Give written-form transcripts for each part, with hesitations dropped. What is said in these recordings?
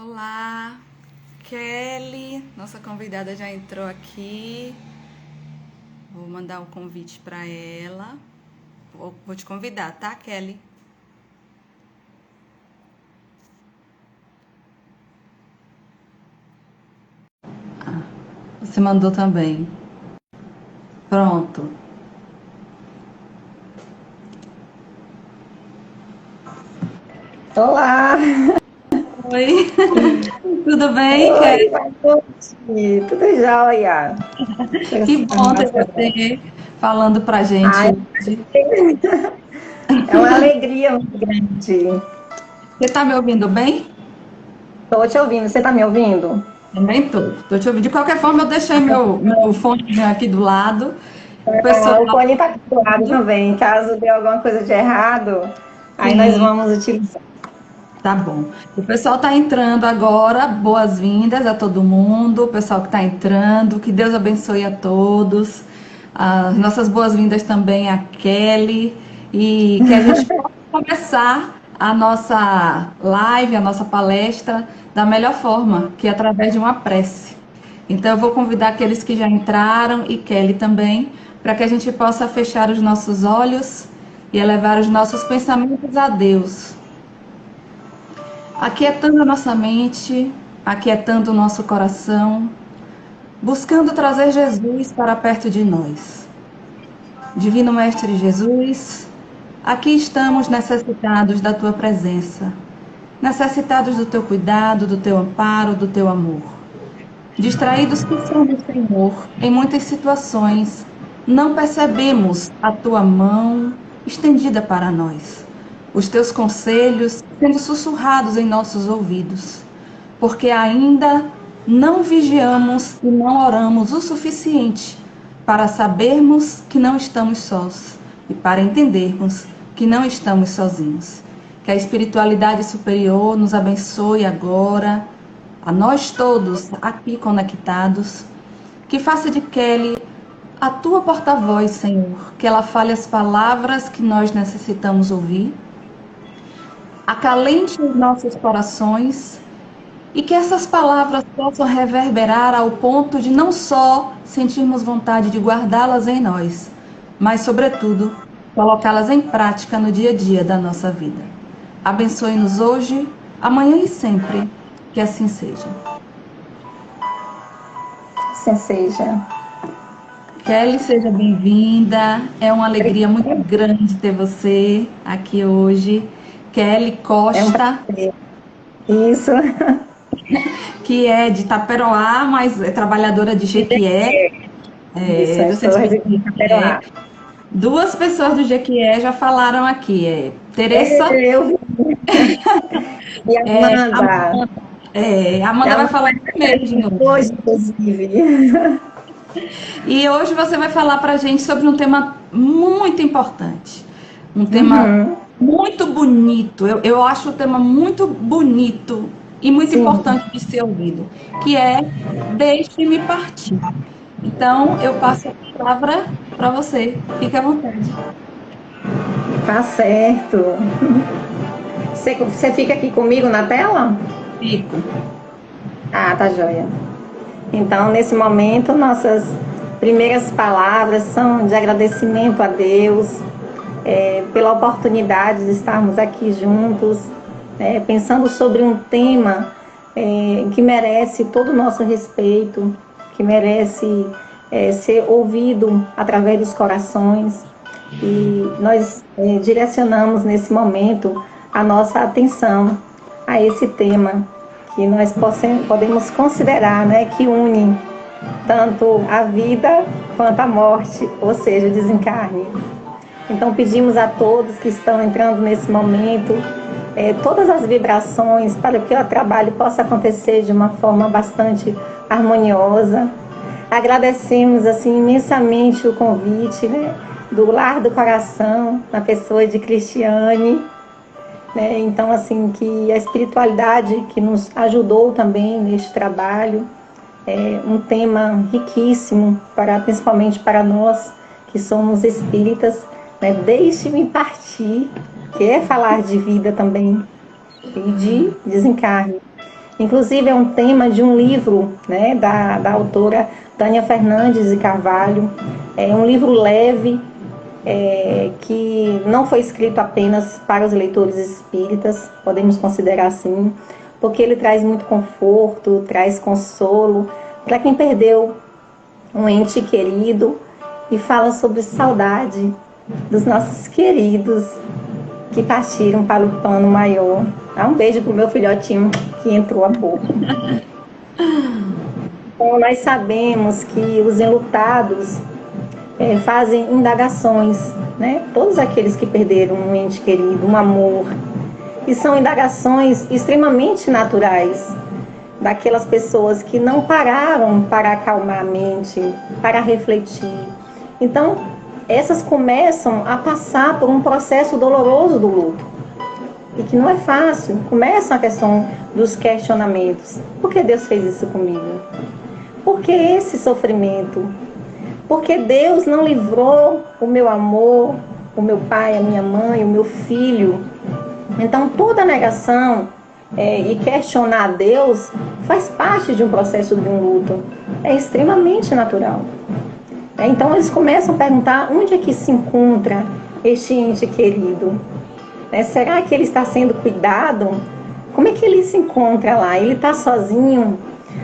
Olá, Kelly, nossa convidada já entrou aqui. Vou mandar um convite para ela. Vou te convidar, tá, Kelly? Você mandou também. Pronto. Olá! Oi, tudo bem, Oi, Kelly? boa noite! Tudo jóia? Chega Que a bom arrumar ter as cadeiras. você falando pra gente Ai, hoje. é uma alegria muito grande. Você tá me ouvindo bem? Estou te ouvindo. Você está me ouvindo? Também tô te ouvindo. De qualquer forma, eu deixei meu fone aqui do lado. O pessoal Ah, o lá fone está aqui do lado ouvindo. também. Caso dê alguma coisa de errado, aí nós Sim. vamos utilizar. Tá bom. O pessoal está entrando agora. Boas-vindas a todo mundo. O pessoal que está entrando. Que Deus abençoe a todos. As nossas boas-vindas também a Kelly. E que a gente possa começar a nossa live, a nossa palestra da melhor forma, que é através de uma prece. Então, eu vou convidar aqueles que já entraram e Kelly também, para que a gente possa fechar os nossos olhos e elevar os nossos pensamentos a Deus, aquietando a nossa mente, aquietando o nosso coração, buscando trazer Jesus para perto de nós. Divino Mestre Jesus, aqui estamos necessitados da tua presença, necessitados do teu cuidado, do teu amparo, do teu amor. Distraídos que somos, Senhor, em muitas situações, não percebemos a tua mão estendida para nós, os teus conselhos sendo sussurrados em nossos ouvidos, porque ainda não vigiamos e não oramos o suficiente para sabermos que não estamos sós e para entendermos que não estamos sozinhos. Que a espiritualidade superior nos abençoe agora, a nós todos aqui conectados, que faça de Kelly a tua porta-voz, Senhor, que ela fale as palavras que nós necessitamos ouvir, acalente os nossos corações e que essas palavras possam reverberar ao ponto de não só sentirmos vontade de guardá-las em nós, mas, sobretudo, colocá-las em prática no dia a dia da nossa vida. Abençoe-nos hoje, amanhã e sempre, que assim seja. Assim seja. Kelly, seja bem-vinda. É uma alegria muito grande ter você aqui hoje. Kelly É um Costa, prazer. Isso. que é de Taperoá, mas é trabalhadora de Jequié, Isso, eu do estou Centro Espírita residindo de em Jequié. Caperoá. Duas pessoas do Jequié já falaram aqui, Teressa, Eu vi. E Amanda. Amanda vai falar Amanda isso está mesmo aqui hoje. hoje, inclusive. E hoje você vai falar para a gente sobre um tema muito importante, um tema Uhum. muito bonito. Eu acho o tema muito bonito e muito Sim, importante de ser ouvido, que é Deixe-me partir. Então, eu passo a palavra para você. Fique à vontade. tá certo. Você fica aqui comigo na tela? Fico. Ah, tá joia. Então, nesse momento, nossas primeiras palavras são de agradecimento a Deus, pela oportunidade de estarmos aqui juntos, pensando sobre um tema que merece todo o nosso respeito, que merece ser ouvido através dos corações. E nós direcionamos nesse momento a nossa atenção a esse tema que nós podemos considerar, né, que une tanto a vida quanto a morte, ou seja, o desencarne. Então pedimos a todos que estão entrando nesse momento todas as vibrações para que o trabalho possa acontecer de uma forma bastante harmoniosa. Agradecemos assim imensamente o convite, né, do Lar do Coração, na pessoa de Cristiane, né? Então assim que a espiritualidade que nos ajudou também neste trabalho é um tema riquíssimo para principalmente para nós que somos espíritas, né? Deixe-me partir, que é falar de vida também e de desencarne. Inclusive é um tema de um livro, né, da autora Tânia Fernandes de Carvalho. É um livro leve, que não foi escrito apenas para os leitores espíritas, podemos considerar assim, porque ele traz muito conforto, traz consolo para quem perdeu um ente querido e fala sobre saudade dos nossos queridos que partiram para o plano maior. Um beijo pro meu filhotinho que entrou há pouco. Então, nós sabemos que os enlutados fazem indagações, né? Todos aqueles que perderam um ente querido, um amor. E são indagações extremamente naturais, daquelas pessoas que não pararam para acalmar a mente, para refletir. Então, essas começam a passar por um processo doloroso do luto. E que não é fácil. Começa a questão dos questionamentos. Por que Deus fez isso comigo? Por que esse sofrimento? Por que Deus não livrou o meu amor, o meu pai, a minha mãe, o meu filho? Então, toda negação e questionar Deus faz parte de um processo de um luto. É extremamente natural. Então, eles começam a perguntar onde é que se encontra este ente querido. Será que ele está sendo cuidado? Como é que ele se encontra lá? Ele está sozinho?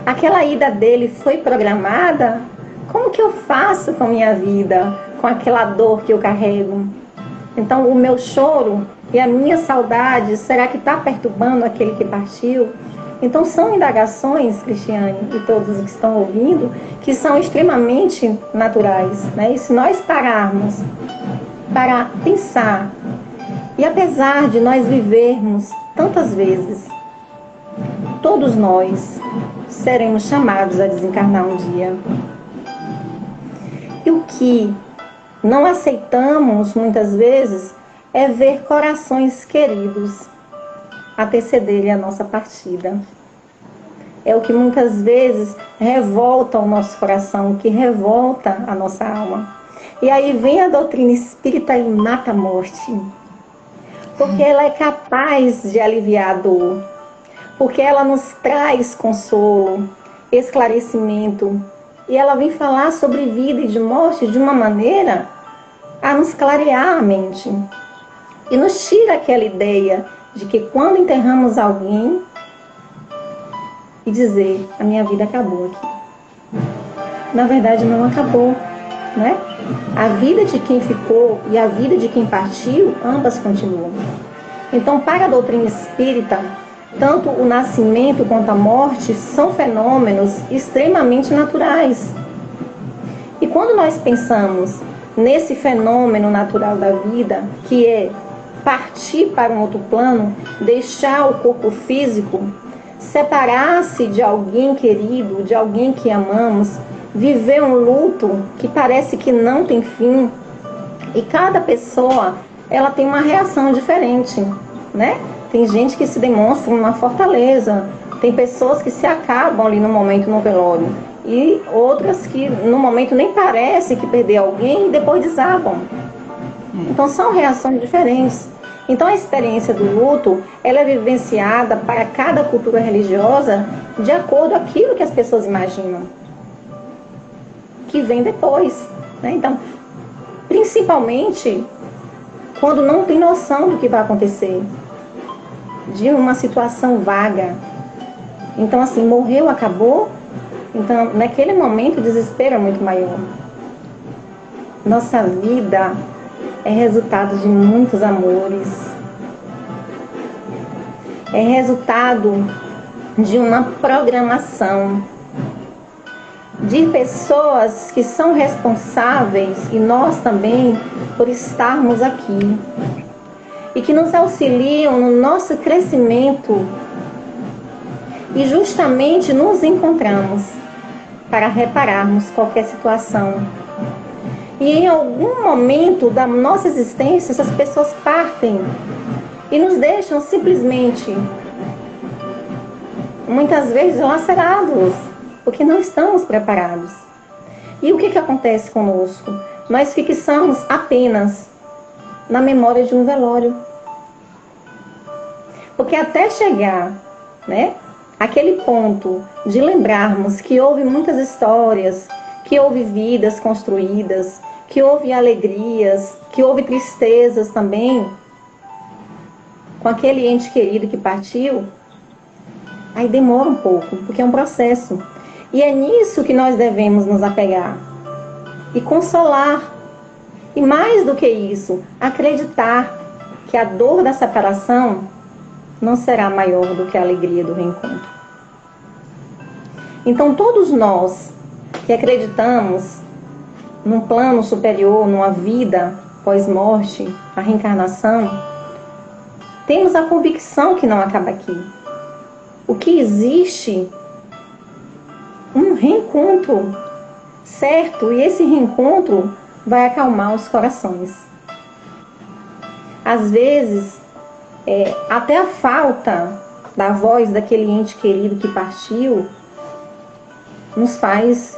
Aquela ida dele foi programada? Como que eu faço com a minha vida? Com aquela dor que eu carrego? Então, o meu choro e a minha saudade, será que está perturbando aquele que partiu? Então, são indagações, Cristiane, e todos que estão ouvindo, que são extremamente naturais, né? E se nós pararmos para pensar, e apesar de nós vivermos tantas vezes, todos nós seremos chamados a desencarnar um dia. E o que não aceitamos muitas vezes é ver corações queridos antecederem a nossa partida. É o que muitas vezes revolta o nosso coração, que revolta a nossa alma. E aí vem a doutrina espírita e mata a morte. Porque ela é capaz de aliviar a dor. Porque ela nos traz consolo, esclarecimento. E ela vem falar sobre vida e de morte de uma maneira a nos clarear a mente. E nos tira aquela ideia de que quando enterramos alguém, e dizer, a minha vida acabou aqui. Na verdade, não acabou, né? A vida de quem ficou e a vida de quem partiu, ambas continuam. Então, para a doutrina espírita, tanto o nascimento quanto a morte são fenômenos extremamente naturais. E quando nós pensamos nesse fenômeno natural da vida, que é partir para um outro plano, deixar o corpo físico, separar-se de alguém querido, de alguém que amamos, viver um luto que parece que não tem fim, e cada pessoa ela tem uma reação diferente, né? Tem gente que se demonstra uma fortaleza, tem pessoas que se acabam ali no momento no velório, e outras que no momento nem parece que perder alguém e depois desabam. Então são reações diferentes. Então a experiência do luto, ela é vivenciada para cada cultura religiosa de acordo com aquilo que as pessoas imaginam, que vem depois, né? Então, principalmente quando não tem noção do que vai acontecer, de uma situação vaga. Então assim, morreu, acabou. Então naquele momento o desespero é muito maior. Nossa vida é resultado de muitos amores. É resultado de uma programação. De pessoas que são responsáveis, e nós também, por estarmos aqui. E que nos auxiliam no nosso crescimento. E justamente nos encontramos para repararmos qualquer situação. E em algum momento da nossa existência, essas pessoas partem e nos deixam simplesmente, muitas vezes, lacerados, porque não estamos preparados. E o que acontece conosco? Nós fixamos apenas na memória de um velório. Porque até chegar, né, aquele ponto de lembrarmos que houve muitas histórias, que houve vidas construídas, que houve alegrias, que houve tristezas também, com aquele ente querido que partiu, aí demora um pouco, porque é um processo. E é nisso que nós devemos nos apegar e consolar. E mais do que isso, acreditar que a dor da separação não será maior do que a alegria do reencontro. Então, todos nós que acreditamos num plano superior, numa vida pós-morte, a reencarnação, temos a convicção que não acaba aqui. O que existe um reencontro, certo? E esse reencontro vai acalmar os corações. Às vezes, até a falta da voz daquele ente querido que partiu nos faz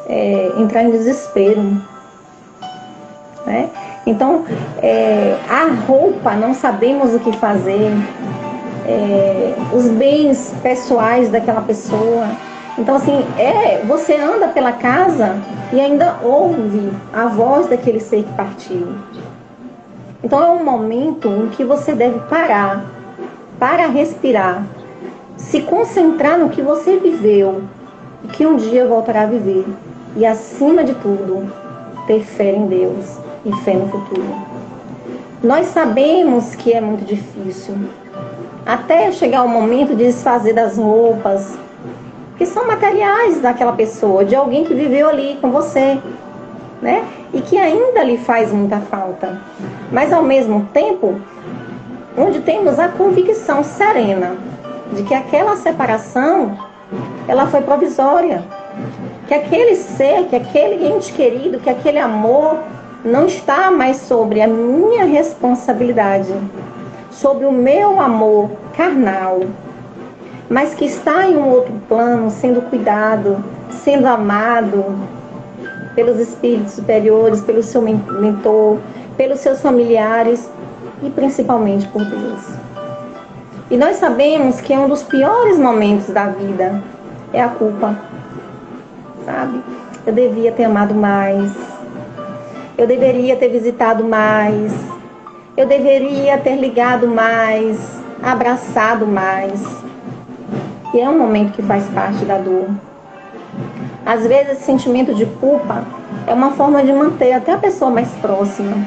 entrar em desespero, né? Então, a roupa, não sabemos o que fazer, os bens pessoais daquela pessoa. Então, assim, você anda pela casa e ainda ouve a voz daquele ser que partiu. Então, é um momento em que você deve parar, para respirar, se concentrar no que você viveu e que um dia voltará a viver. E, acima de tudo, ter fé em Deus e fé no futuro. Nós sabemos que é muito difícil, até chegar o momento de desfazer das roupas, que são materiais daquela pessoa, de alguém que viveu ali com você, né? E que ainda lhe faz muita falta. Mas, ao mesmo tempo, onde temos a convicção serena de que aquela separação, ela foi provisória, que aquele ser, que aquele ente querido, que aquele amor não está mais sobre a minha responsabilidade, sobre o meu amor carnal, mas que está em um outro plano, sendo cuidado, sendo amado pelos espíritos superiores, pelo seu mentor, pelos seus familiares e principalmente por Deus. E nós sabemos que um dos piores momentos da vida é a culpa, sabe? Eu devia ter amado mais, eu deveria ter visitado mais, eu deveria ter ligado mais, abraçado mais. E é um momento que faz parte da dor. Às vezes, esse sentimento de culpa é uma forma de manter até a pessoa mais próxima.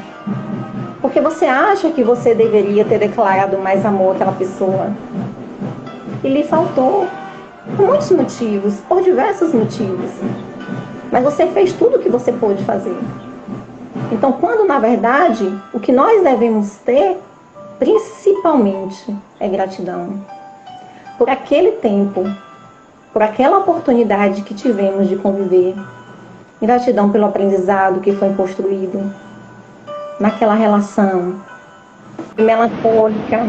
Porque você acha que você deveria ter declarado mais amor àquela pessoa. E lhe faltou. Por muitos motivos, por diversos motivos. Mas você fez tudo o que você pôde fazer. Então, quando na verdade, o que nós devemos ter, principalmente, é gratidão. Por aquele tempo, por aquela oportunidade que tivemos de conviver. Gratidão pelo aprendizado que foi construído naquela relação melancólica.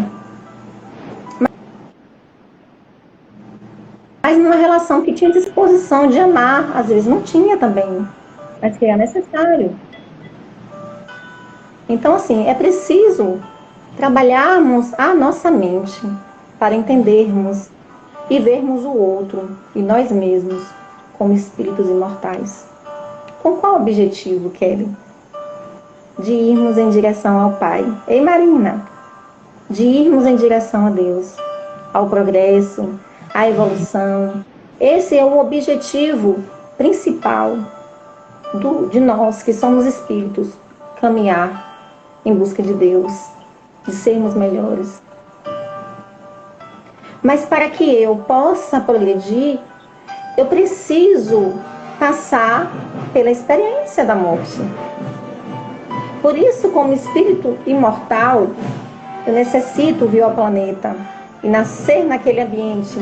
Mas numa relação que tinha disposição de amar, às vezes não tinha também, mas que era necessário. Então, assim, é preciso trabalharmos a nossa mente para entendermos e vermos o outro e nós mesmos como espíritos imortais. Com qual objetivo, Kelly? De irmos em direção ao Pai. Ei, Marina! De irmos em direção a Deus, ao progresso, à evolução. Esse é o objetivo principal de nós que somos espíritos, caminhar em busca de Deus, de sermos melhores. Mas para que eu possa progredir, eu preciso passar pela experiência da morte. Por isso, como espírito imortal, eu necessito vir ao planeta e nascer naquele ambiente.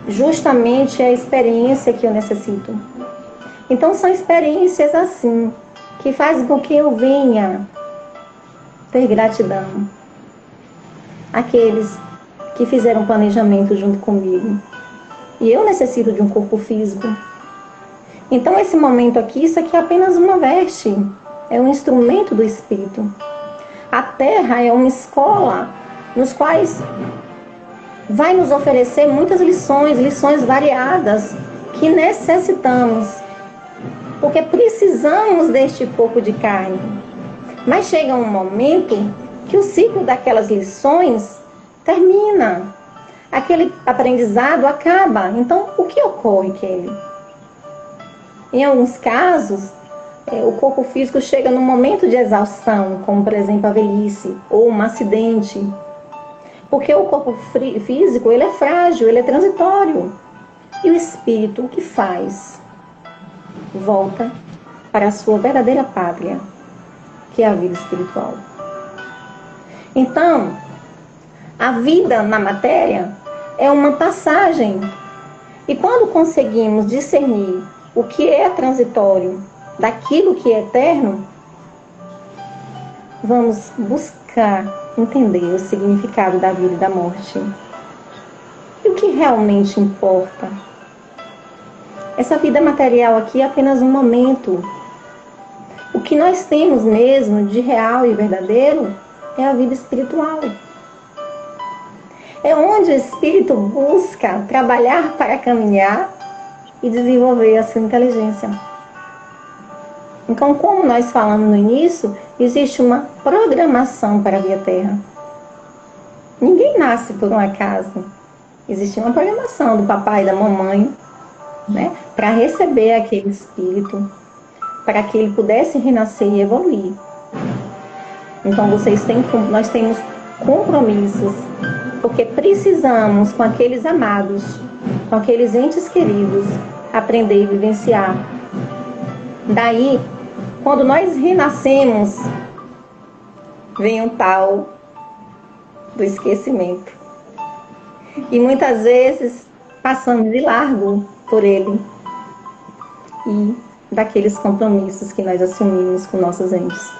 Justamente é a experiência que eu necessito. Então, são experiências assim, que fazem com que eu venha ter gratidão. Aqueles que fizeram planejamento junto comigo. E eu necessito de um corpo físico. Então, esse momento aqui, isso aqui é apenas uma veste. É um instrumento do Espírito. A Terra é uma escola nos quais vai nos oferecer muitas lições variadas que necessitamos, porque precisamos deste pouco de carne. Mas chega um momento que o ciclo daquelas lições termina, aquele aprendizado acaba. Então, o que ocorre, Kelly? Em alguns casos, o corpo físico chega num momento de exaustão, como, por exemplo, a velhice ou um acidente. Porque o corpo físico, ele é frágil, ele é transitório. E o espírito, o que faz? Volta para a sua verdadeira pátria, que é a vida espiritual. Então, a vida na matéria é uma passagem. E quando conseguimos discernir o que é transitório daquilo que é eterno, vamos buscar entender o significado da vida e da morte. E o que realmente importa? Essa vida material aqui é apenas um momento. O que nós temos mesmo de real e verdadeiro é a vida espiritual. É onde o espírito busca trabalhar para caminhar e desenvolver a sua inteligência. Então, como nós falamos no início, existe uma programação para vir à Terra. Ninguém nasce por um acaso. Existe uma programação do papai e da mamãe, né, para receber aquele espírito, para que ele pudesse renascer e evoluir. Então, nós temos compromissos, porque precisamos, com aqueles amados, com aqueles entes queridos, aprender e vivenciar. Daí, quando nós renascemos, vem um tal do esquecimento. E muitas vezes passamos de largo por ele e daqueles compromissos que nós assumimos com nossos entes.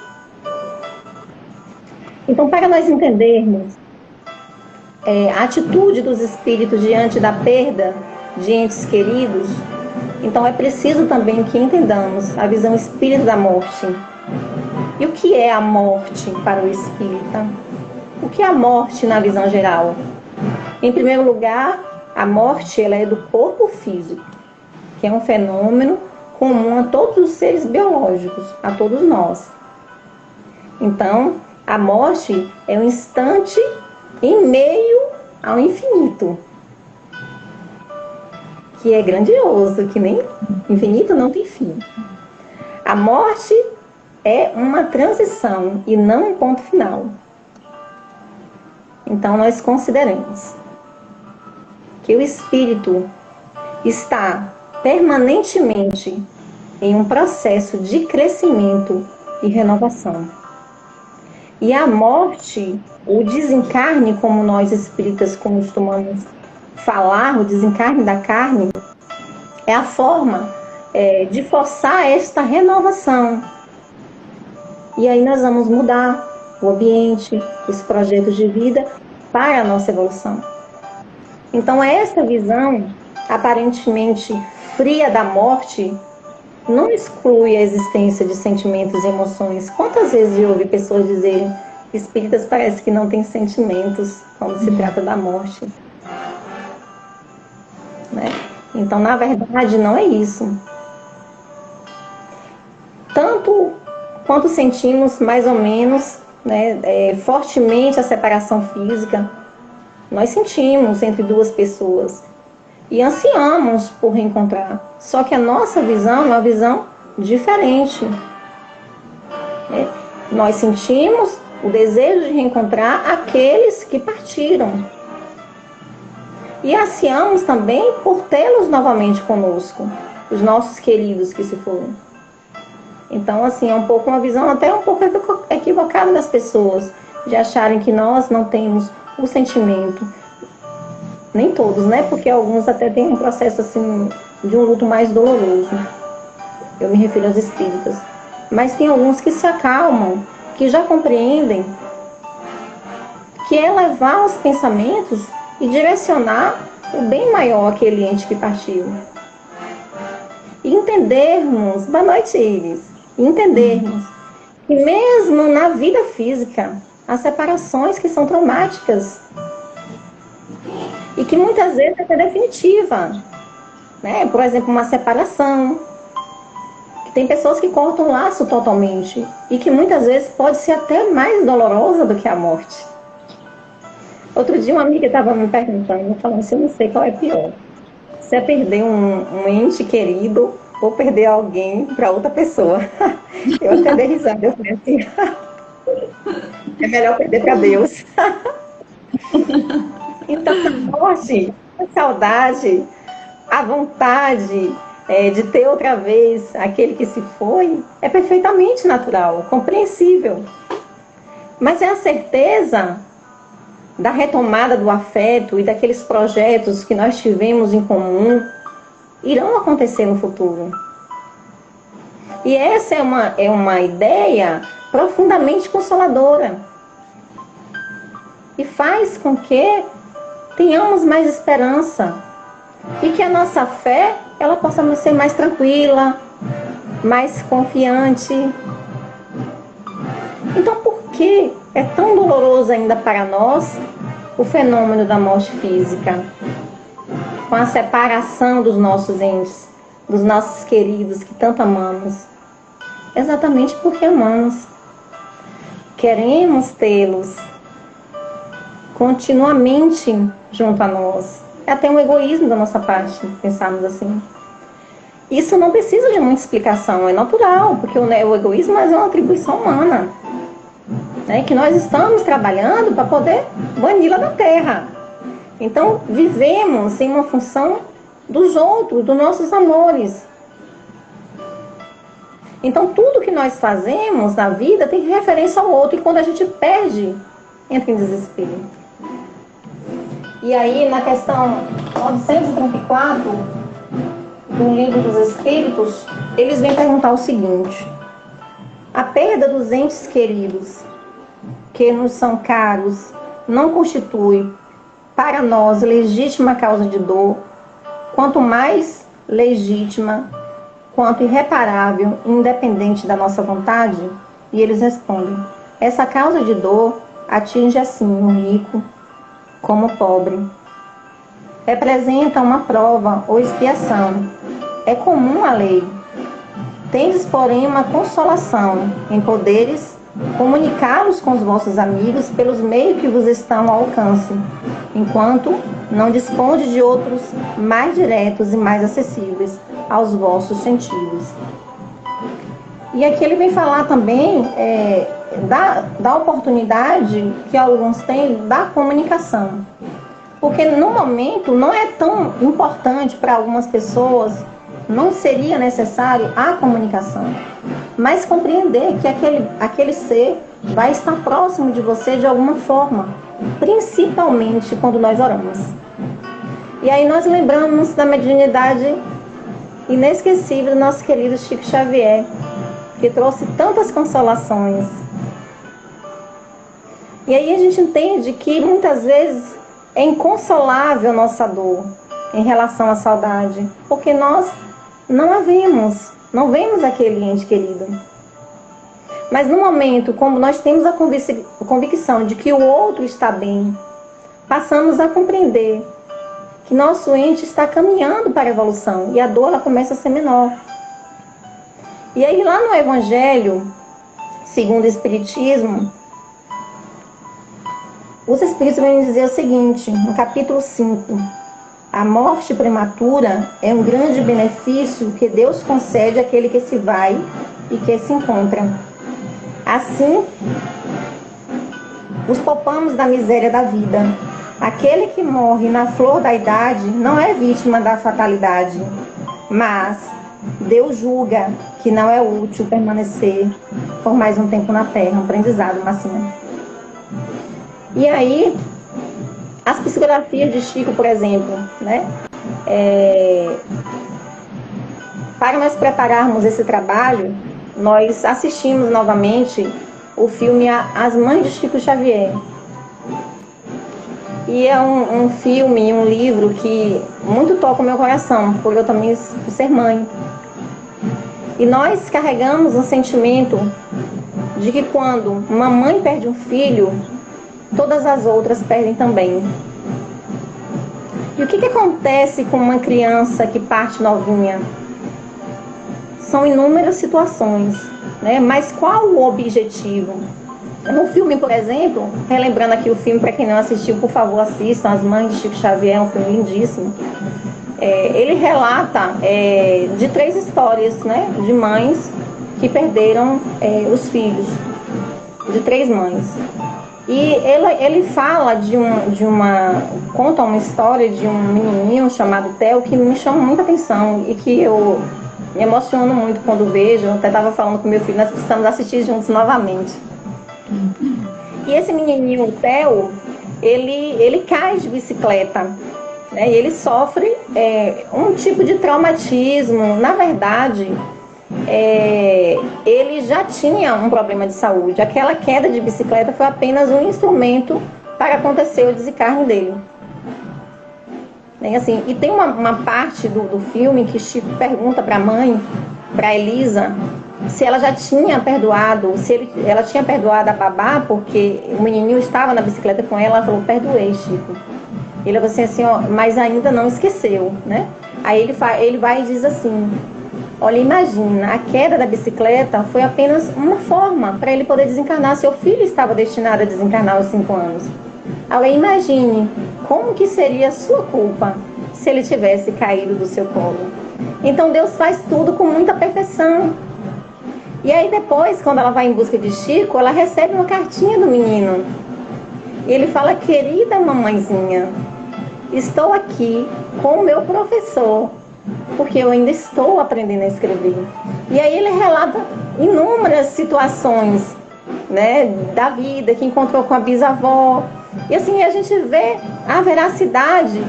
Então, para nós entendermos a atitude dos espíritos diante da perda de entes queridos, então é preciso também que entendamos a visão espírita da morte. E o que é a morte para o espírita? O que é a morte na visão geral? Em primeiro lugar, a morte ela é do corpo físico, que é um fenômeno comum a todos os seres biológicos, a todos nós. Então, a morte é um instante em meio ao infinito, que é grandioso, que nem infinito não tem fim. A morte é uma transição e não um ponto final. Então, nós consideramos que o espírito está permanentemente em um processo de crescimento e renovação. E a morte, o desencarne, como nós espíritas costumamos falar, o desencarne da carne, é a forma de forçar esta renovação. E aí nós vamos mudar o ambiente, os projetos de vida para a nossa evolução. Então, essa visão aparentemente fria da morte não exclui a existência de sentimentos e emoções. Quantas vezes eu ouvi pessoas dizerem que espíritas parece que não têm sentimentos quando se trata da morte? Né? Então, na verdade, não é isso. Tanto quanto sentimos mais ou menos, né, fortemente a separação física, nós sentimos entre duas pessoas e ansiamos por reencontrar. Só que a nossa visão é uma visão diferente. Nós sentimos o desejo de reencontrar aqueles que partiram. E ansiamos também por tê-los novamente conosco, os nossos queridos que se foram. Então, assim, é um pouco uma visão até um pouco equivocada das pessoas, de acharem que nós não temos o sentimento. Nem todos, né? Porque alguns até têm um processo, assim, de um luto mais doloroso. Eu me refiro aos espíritas. Mas tem alguns que se acalmam, que já compreendem que é levar os pensamentos e direcionar o bem maior àquele ente que partiu. E entendermos, boa noite, Iris, entendermos que mesmo na vida física, há separações que são traumáticas. e que muitas vezes é até definitiva, né? Por exemplo, uma separação. Tem pessoas que cortam o laço totalmente e que muitas vezes pode ser até mais dolorosa do que a morte. Outro dia uma amiga estava me perguntando, falando assim, eu não sei qual é pior. Se é perder um ente querido ou perder alguém para outra pessoa. Eu até dei risada, eu falei assim, é melhor perder para Deus. Então, a morte, a saudade, a vontade de ter outra vez aquele que se foi, é perfeitamente natural, compreensível. Mas é a certeza da retomada do afeto e daqueles projetos que nós tivemos em comum irão acontecer no futuro. E essa é uma ideia profundamente consoladora e faz com que tenhamos mais esperança e que a nossa fé ela possa ser mais tranquila, mais confiante. Então, por que é tão doloroso ainda para nós o fenômeno da morte física? Com a separação dos nossos entes, dos nossos queridos que tanto amamos. Exatamente porque amamos. Queremos tê-los continuamente junto a nós. É até um egoísmo da nossa parte pensarmos assim. Isso não precisa de muita explicação, é natural, porque o egoísmo é uma atribuição humana, né, que nós estamos trabalhando para poder bani-la da terra. Então, vivemos em uma função dos outros, dos nossos amores. Então, tudo que nós fazemos na vida tem referência ao outro, e quando a gente perde, entra em desespero. E aí, na questão 934 do Livro dos Espíritos, eles vêm perguntar o seguinte: a perda dos entes queridos que nos são caros não constitui para nós legítima causa de dor, quanto mais legítima, quanto irreparável, independente da nossa vontade? E eles respondem: essa causa de dor atinge assim o rico como o pobre. Representa uma prova ou expiação. É comum à lei. Tendes, porém, uma consolação em poderes comunicá-los com os vossos amigos pelos meios que vos estão ao alcance, enquanto não disponde de outros mais diretos e mais acessíveis aos vossos sentidos. E aqui ele vem falar também da oportunidade que alguns têm da comunicação. Porque no momento não é tão importante para algumas pessoas, não seria necessário a comunicação, mas compreender que aquele ser vai estar próximo de você de alguma forma, principalmente quando nós oramos. E aí nós lembramos da mediunidade inesquecível do nosso querido Chico Xavier, que trouxe tantas consolações. E aí a gente entende que muitas vezes é inconsolável a nossa dor em relação à saudade, porque nós não a vemos, não vemos aquele ente querido. Mas no momento, como nós temos a convicção de que o outro está bem, passamos a compreender que nosso ente está caminhando para a evolução e a dor ela começa a ser menor. E aí lá no Evangelho, segundo o Espiritismo, os Espíritos vêm dizer o seguinte, no capítulo 5, a morte prematura é um grande benefício que Deus concede àquele que se vai e que se encontra. Assim, os poupamos da miséria da vida. Aquele que morre na flor da idade não é vítima da fatalidade, mas Deus julga que não é útil permanecer por mais um tempo na terra. Um aprendizado, Marcinha. E aí, as psicografias de Chico, por exemplo, né? Para nós prepararmos esse trabalho, nós assistimos novamente o filme As Mães de Chico Xavier. E é um filme, um livro que muito toca o meu coração, por eu também ser mãe. E nós carregamos um sentimento de que quando uma mãe perde um filho, todas as outras perdem também. E o que acontece com uma criança que parte novinha? São inúmeras situações, né? Mas qual o objetivo? No filme, por exemplo, relembrando aqui o filme, para quem não assistiu, por favor, assistam, As Mães de Chico Xavier, é um filme lindíssimo. Ele relata de 3 histórias, né, de mães que perderam os filhos, de 3 mães. E ele fala conta uma história de um menininho chamado Theo, que me chama muita atenção e que eu me emociono muito quando vejo. Eu até estava falando com meu filho, nós precisamos assistir juntos novamente. E esse menininho, o Theo, ele cai de bicicleta, né, e ele sofre um tipo de traumatismo. Na verdade, ele já tinha um problema de saúde. Aquela queda de bicicleta foi apenas um instrumento para acontecer o desencarne dele. Assim, e tem uma parte do filme que Chico pergunta para a mãe, para Elisa, se ela já tinha perdoado, ela tinha perdoado a babá, porque o menininho estava na bicicleta com ela. Ela falou: perdoei, Chico. Ele falou assim, ó, mas ainda não esqueceu, né? Aí ele vai e diz assim: olha, imagina, a queda da bicicleta foi apenas uma forma para ele poder desencarnar. Seu filho estava destinado a desencarnar aos 5 anos. Agora imagine como que seria a sua culpa se ele tivesse caído do seu colo. Então Deus faz tudo com muita perfeição. E aí depois, quando ela vai em busca de Chico, ela recebe uma cartinha do menino. E ele fala: querida mamãezinha, estou aqui com o meu professor, porque eu ainda estou aprendendo a escrever. E aí ele relata inúmeras situações, né, da vida, que encontrou com a bisavó. E assim a gente vê a veracidade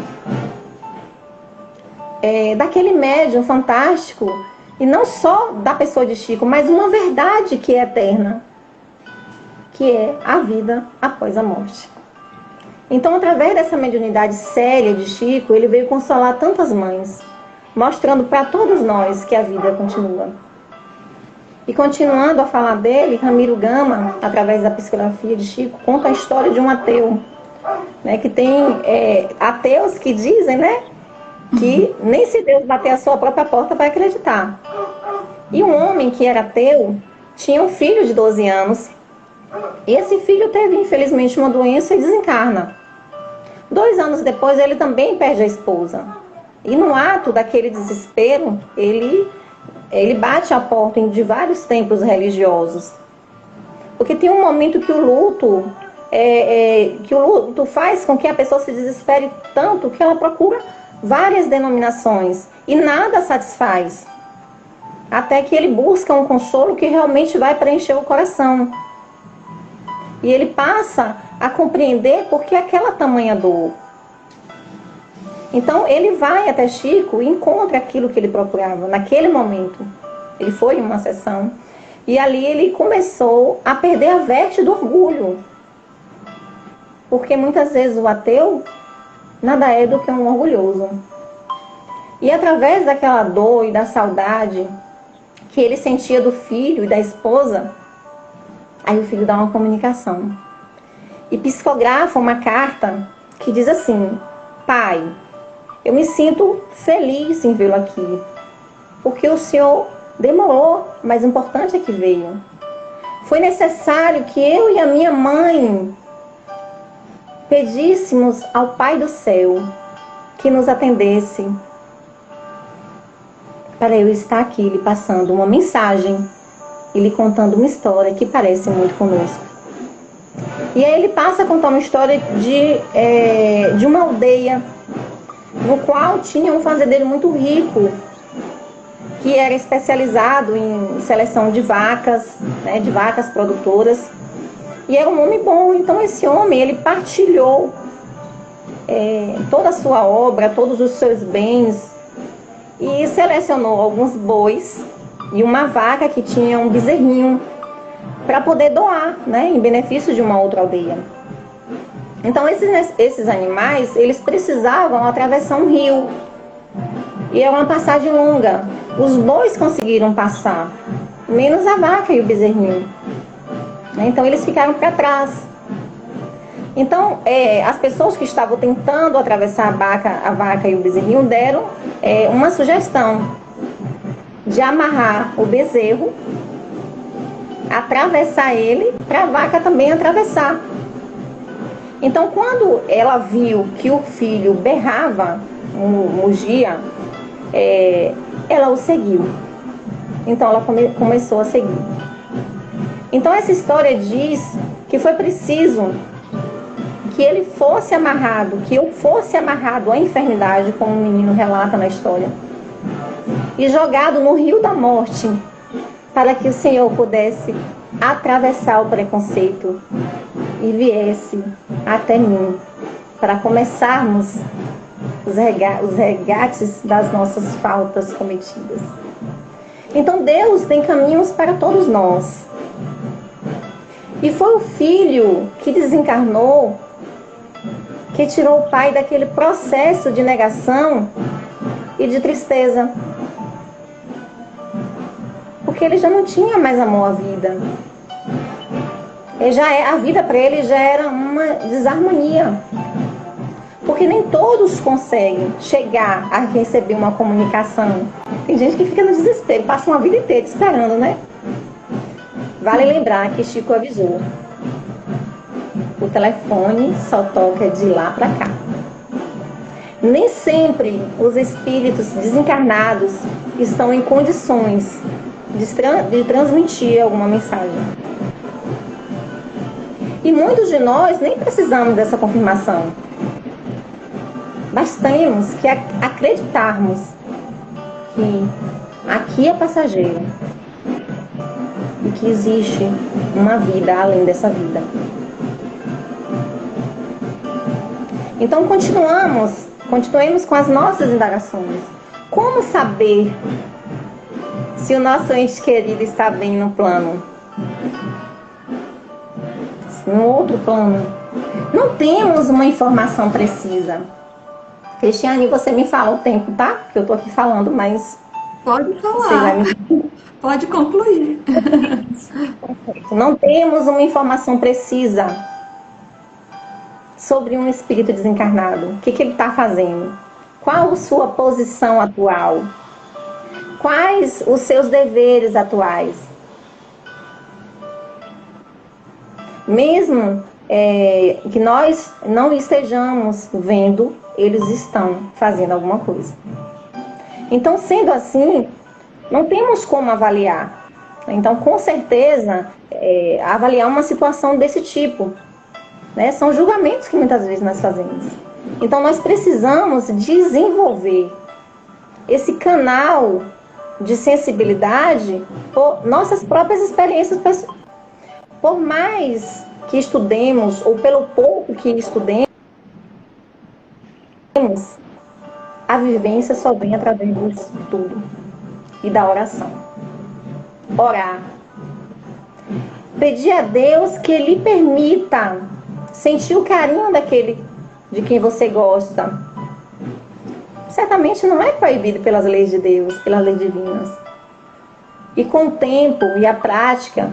daquele médium fantástico, e não só da pessoa de Chico, mas uma verdade que é eterna, que é a vida após a morte. Então, através dessa mediunidade séria de Chico, ele veio consolar tantas mães, mostrando para todos nós que a vida continua. E continuando a falar dele, Ramiro Gama, através da psicografia de Chico, conta a história de um ateu, né, que tem ateus que dizem, né, que nem se Deus bater a sua própria porta vai acreditar. E um homem que era ateu tinha um filho de 12 anos. E esse filho teve, infelizmente, uma doença e desencarna. 2 anos depois, ele também perde a esposa. E no ato daquele desespero, ele bate a porta de vários templos religiosos. Porque tem um momento que o luto faz com que a pessoa se desespere tanto que ela procura várias denominações e nada satisfaz. Até que ele busca um consolo que realmente vai preencher o coração. E ele passa a compreender por que aquela tamanha dor. Então ele vai até Chico e encontra aquilo que ele procurava naquele momento. Ele foi em uma sessão e ali ele começou a perder a veste do orgulho. Porque muitas vezes o ateu nada é do que um orgulhoso. E através daquela dor e da saudade que ele sentia do filho e da esposa, aí o filho dá uma comunicação. E psicografa uma carta que diz assim: pai, eu me sinto feliz em vê-lo aqui, porque o senhor demorou, mas o importante é que veio. Foi necessário que eu e a minha mãe pedíssemos ao Pai do Céu que nos atendesse para eu estar aqui lhe passando uma mensagem e lhe contando uma história que parece muito conosco. E aí ele passa a contar uma história de uma aldeia no qual tinha um fazendeiro muito rico que era especializado em seleção de vacas, né, de vacas produtoras. E era um homem bom. Então esse homem, ele partilhou toda a sua obra, todos os seus bens, e selecionou alguns bois e uma vaca que tinha um bezerrinho para poder doar, né, em benefício de uma outra aldeia. Então esses animais, eles precisavam atravessar um rio. E é uma passagem longa. Os bois conseguiram passar, menos a vaca e o bezerrinho. Então eles ficaram para trás. Então, as pessoas que estavam tentando atravessar a vaca e o bezerrinho deram uma sugestão de amarrar o bezerro, atravessar ele, para a vaca também atravessar. Então, quando ela viu que o filho berrava, mugia, ela o seguiu. Então, ela começou a seguir. Então, essa história diz que foi preciso que ele fosse amarrado, que eu fosse amarrado à enfermidade, como o menino relata na história, e jogado no rio da morte, para que o Senhor pudesse atravessar o preconceito e viesse até mim, para começarmos os resgates das nossas faltas cometidas. Então Deus tem caminhos para todos nós. E foi o filho que desencarnou, que tirou o pai daquele processo de negação e de tristeza. Porque ele já não tinha mais amor à vida. A vida para ele já era uma desarmonia. Porque nem todos conseguem chegar a receber uma comunicação. Tem gente que fica no desespero, passa uma vida inteira esperando, né? Vale lembrar que Chico avisou. O telefone só toca de lá para cá. Nem sempre os espíritos desencarnados estão em condições de transmitir alguma mensagem. E muitos de nós nem precisamos dessa confirmação. Bastamos que acreditarmos que aqui é passageiro e que existe uma vida além dessa vida. Então continuemos com as nossas indagações. Como saber se o nosso ente querido está bem no plano? No outro plano? Não temos uma informação precisa. Cristiane, você me fala o tempo, tá? Que eu tô aqui falando, mas... Pode falar. Pode concluir. Não temos uma informação precisa sobre um espírito desencarnado. O que ele está fazendo? Qual a sua posição atual? Quais os seus deveres atuais? Mesmo que nós não estejamos vendo, eles estão fazendo alguma coisa. Então, sendo assim, não temos como avaliar. Então, com certeza, avaliar uma situação desse tipo, né? São julgamentos que muitas vezes nós fazemos. Então, nós precisamos desenvolver esse canal de sensibilidade por nossas próprias experiências pessoais. Por mais que estudemos, ou pelo pouco que estudemos, a vivência só vem através do estudo e da oração. Orar. Pedir a Deus que lhe permita sentir o carinho daquele de quem você gosta. Certamente não é proibido pelas leis de Deus, pelas leis divinas. E com o tempo e a prática,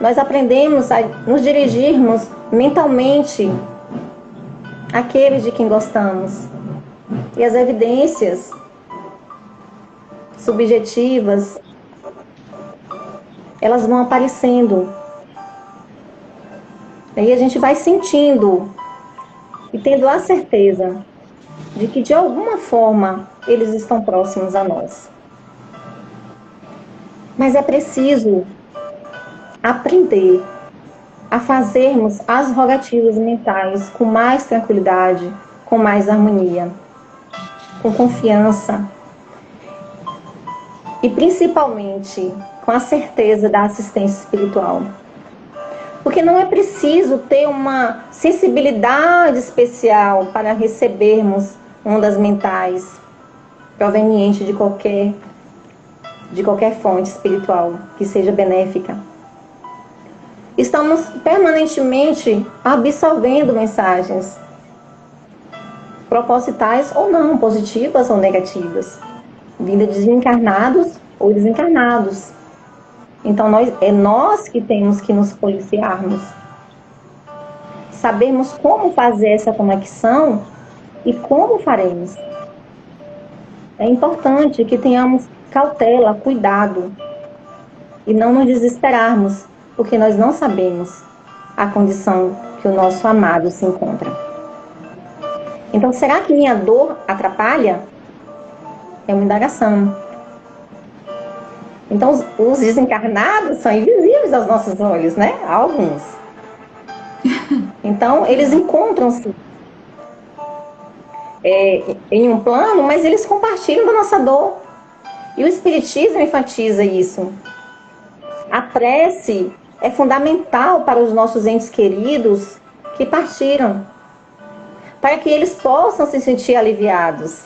nós aprendemos a nos dirigirmos mentalmente àquele de quem gostamos. E as evidências subjetivas, elas vão aparecendo. Aí a gente vai sentindo e tendo a certeza de que de alguma forma eles estão próximos a nós. Mas é preciso aprender a fazermos as rogativas mentais com mais tranquilidade, com mais harmonia, com confiança e principalmente com a certeza da assistência espiritual. Porque não é preciso ter uma sensibilidade especial para recebermos ondas mentais provenientes de qualquer fonte espiritual que seja benéfica. Estamos permanentemente absorvendo mensagens propositais ou não, positivas ou negativas, vindas de encarnados ou desencarnados. Então é nós que temos que nos policiarmos. sabermos como fazer essa conexão e como faremos. É importante que tenhamos cautela, cuidado e não nos desesperarmos, porque nós não sabemos a condição que o nosso amado se encontra. Então, será que minha dor atrapalha? É uma indagação. Então, os desencarnados são invisíveis aos nossos olhos, né? Alguns. Então, eles encontram-se em um plano, mas eles compartilham da nossa dor. E o Espiritismo enfatiza isso. A prece é fundamental para os nossos entes queridos que partiram, para que eles possam se sentir aliviados.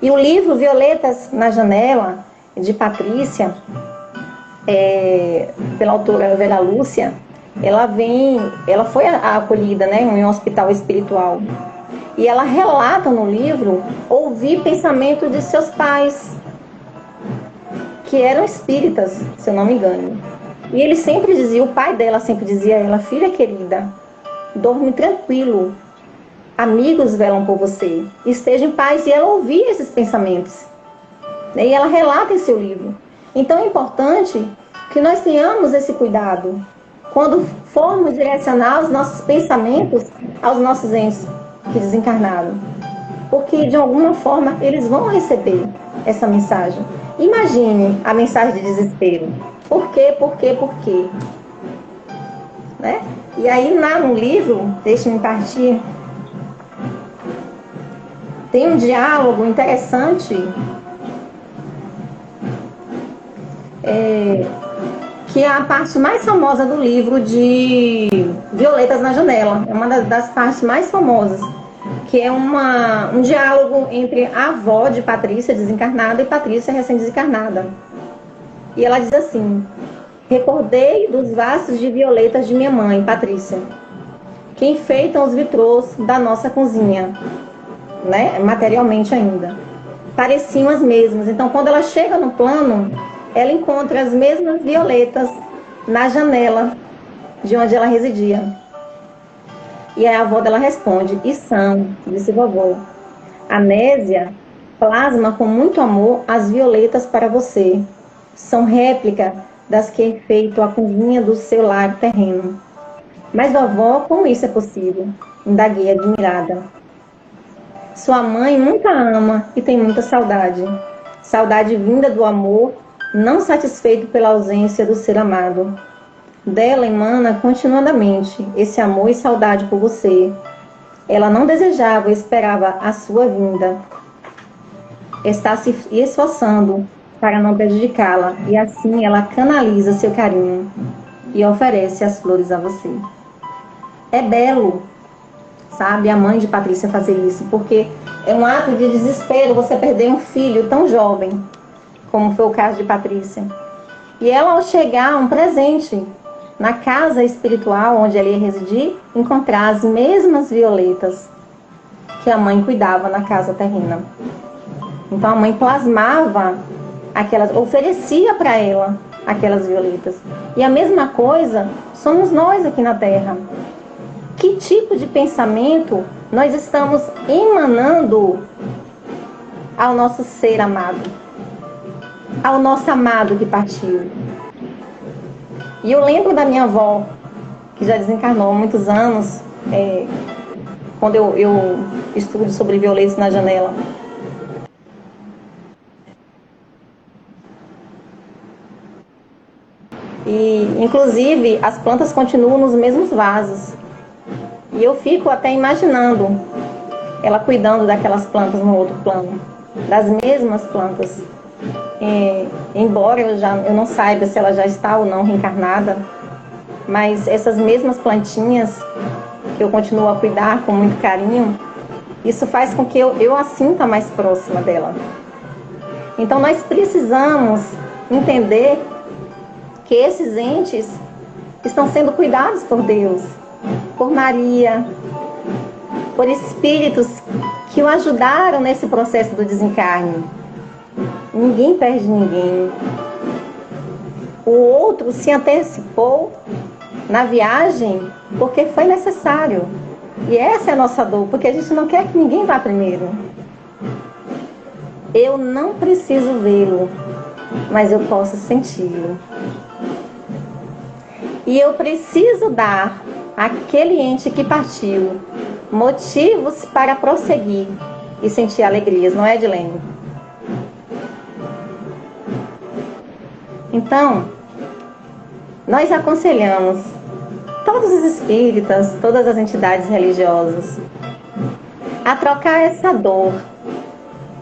E o livro Violetas na Janela, de Patrícia, pela autora Vera Lúcia, ela foi acolhida, né, em um hospital espiritual. E ela relata no livro ouvir pensamento de seus pais, que eram espíritas, se eu não me engano. E ele sempre dizia, o pai dela sempre dizia a ela: filha querida, dorme tranquilo, amigos velam por você, esteja em paz. E ela ouvia esses pensamentos. E ela relata em seu livro. Então é importante que nós tenhamos esse cuidado quando formos direcionar os nossos pensamentos aos nossos entes que desencarnaram, porque de alguma forma eles vão receber essa mensagem. Imagine a mensagem de desespero: por quê, por quê, por quê, né? E aí no livro, deixe-me partir, tem um diálogo interessante, que é a parte mais famosa do livro de Violetas na Janela. É uma das partes mais famosas, que é um diálogo entre a avó de Patrícia desencarnada e Patrícia recém-desencarnada. E ela diz assim: recordei dos vasos de violetas de minha mãe, Patrícia, que enfeitam os vitrôs da nossa cozinha, né? Materialmente ainda. Pareciam as mesmas. Então, quando ela chega no plano, ela encontra as mesmas violetas na janela de onde ela residia. E a avó dela responde: e são, disse vovó. A Nésia plasma com muito amor as violetas para você. São réplica das que enfeitam a cozinha do seu lar terreno. Mas vovó, como isso é possível? Indaguei admirada. Sua mãe muito a ama e tem muita saudade. Saudade vinda do amor, não satisfeito pela ausência do ser amado. Dela emana continuadamente esse amor e saudade por você. Ela não desejava e esperava a sua vinda. Está se esforçando para não prejudicá-la, e assim ela canaliza seu carinho e oferece as flores a você. É belo, sabe, a mãe de Patrícia fazer isso, porque é um ato de desespero você perder um filho tão jovem, como foi o caso de Patrícia. E ela, ao chegar um presente na casa espiritual onde ela ia residir, encontrar as mesmas violetas que a mãe cuidava na casa terrena. Então a mãe plasmava aquelas, oferecia para ela aquelas violetas. E a mesma coisa somos nós aqui na Terra. Que tipo de pensamento nós estamos emanando ao nosso ser amado, ao nosso amado que partiu? E eu lembro da minha avó, que já desencarnou há muitos anos, quando eu estudo sobre violetas na janela. E, inclusive, as plantas continuam nos mesmos vasos. E eu fico até imaginando ela cuidando daquelas plantas no outro plano, das mesmas plantas. Embora eu não saiba se ela já está ou não reencarnada, mas essas mesmas plantinhas que eu continuo a cuidar com muito carinho, isso faz com que eu a sinta mais próxima dela. Então nós precisamos entender que esses entes estão sendo cuidados por Deus, por Maria, por espíritos que o ajudaram nesse processo do desencarne. Ninguém perde ninguém. O outro se antecipou na viagem porque foi necessário. E essa é a nossa dor, porque a gente não quer que ninguém vá primeiro. Eu não preciso vê-lo, mas eu posso senti-lo. E eu preciso dar àquele ente que partiu motivos para prosseguir e sentir alegrias, não é, Edilene? Então, nós aconselhamos todos os espíritas, todas as entidades religiosas, a trocar essa dor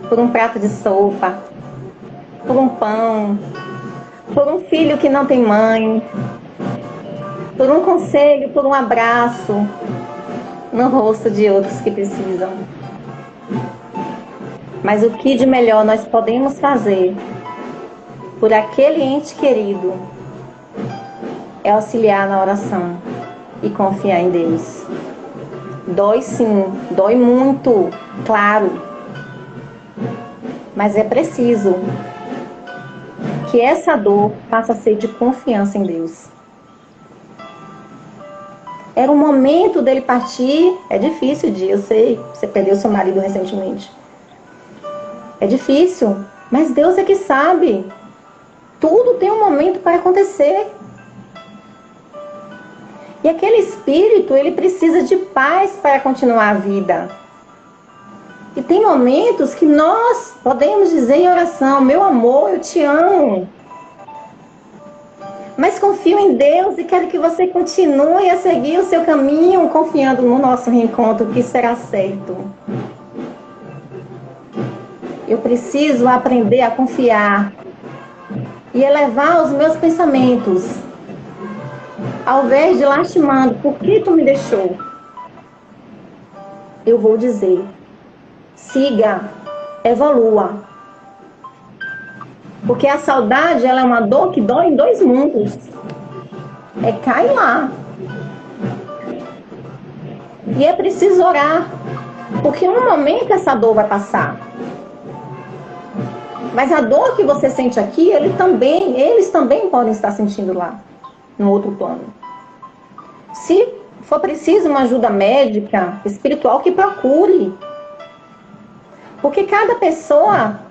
por um prato de sopa, por um pão, por um filho que não tem mãe, por um conselho, por um abraço no rosto de outros que precisam. Mas o que de melhor nós podemos fazer por aquele ente querido é auxiliar na oração e confiar em Deus. Dói sim, dói muito, claro. Mas é preciso que essa dor passe a ser de confiança em Deus. Era o momento dele partir. É difícil, eu sei, você perdeu seu marido recentemente. É difícil, mas Deus é que sabe. Tudo tem um momento para acontecer. E aquele espírito, ele precisa de paz para continuar a vida. E tem momentos que nós podemos dizer em oração: meu amor, eu te amo. Mas confio em Deus e quero que você continue a seguir o seu caminho, confiando no nosso reencontro, que será certo. Eu preciso aprender a confiar e elevar os meus pensamentos. Ao invés de lastimando, por que tu me deixou? Eu vou dizer: siga, evolua. Porque a saudade, ela é uma dor que dói em dois mundos. É cá e lá. E é preciso orar. Porque em um momento essa dor vai passar. Mas a dor que você sente aqui, eles também podem estar sentindo lá, no outro plano. Se for preciso uma ajuda médica, espiritual, que procure. Porque cada pessoa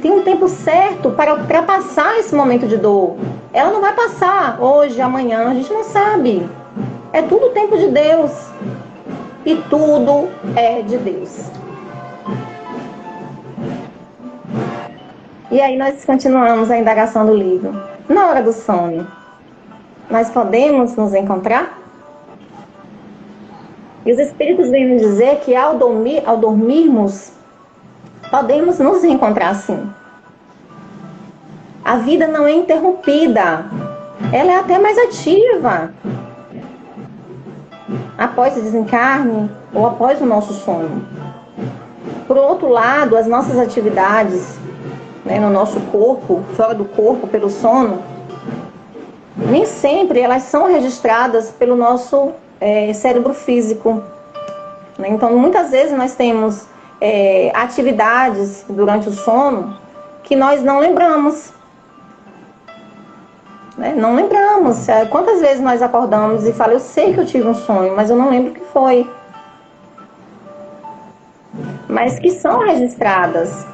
tem um tempo certo para passar esse momento de dor. Ela não vai passar hoje, amanhã, a gente não sabe. É tudo o tempo de Deus. E tudo é de Deus. E aí nós continuamos a indagação do livro. Na hora do sono, nós podemos nos encontrar? E os espíritos vêm nos dizer que ao dormirmos, podemos nos reencontrar sim. A vida não é interrompida. Ela é até mais ativa. Após o desencarne ou após o nosso sono. Por outro lado, as nossas atividades, no nosso corpo, fora do corpo, pelo sono, nem sempre elas são registradas pelo nosso cérebro físico. Então, muitas vezes nós temos atividades durante o sono que nós não lembramos. Não lembramos. Quantas vezes nós acordamos e falamos: eu sei que eu tive um sonho, mas eu não lembro o que foi. Mas que são registradas.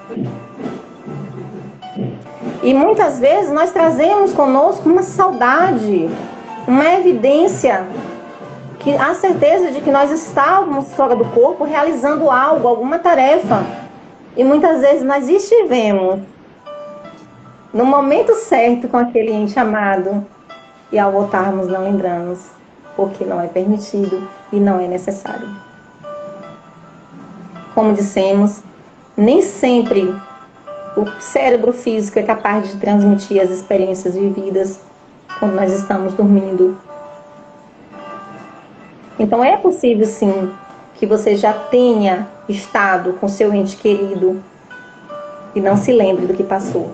E muitas vezes nós trazemos conosco uma saudade, uma evidência, que há certeza de que nós estávamos fora do corpo realizando algo, alguma tarefa. E muitas vezes nós estivemos no momento certo com aquele ente amado. E ao voltarmos não lembramos, porque não é permitido e não é necessário. Como dissemos, nem sempre o cérebro físico é capaz de transmitir as experiências vividas quando nós estamos dormindo. Então é possível sim que você já tenha estado com seu ente querido e não se lembre do que passou.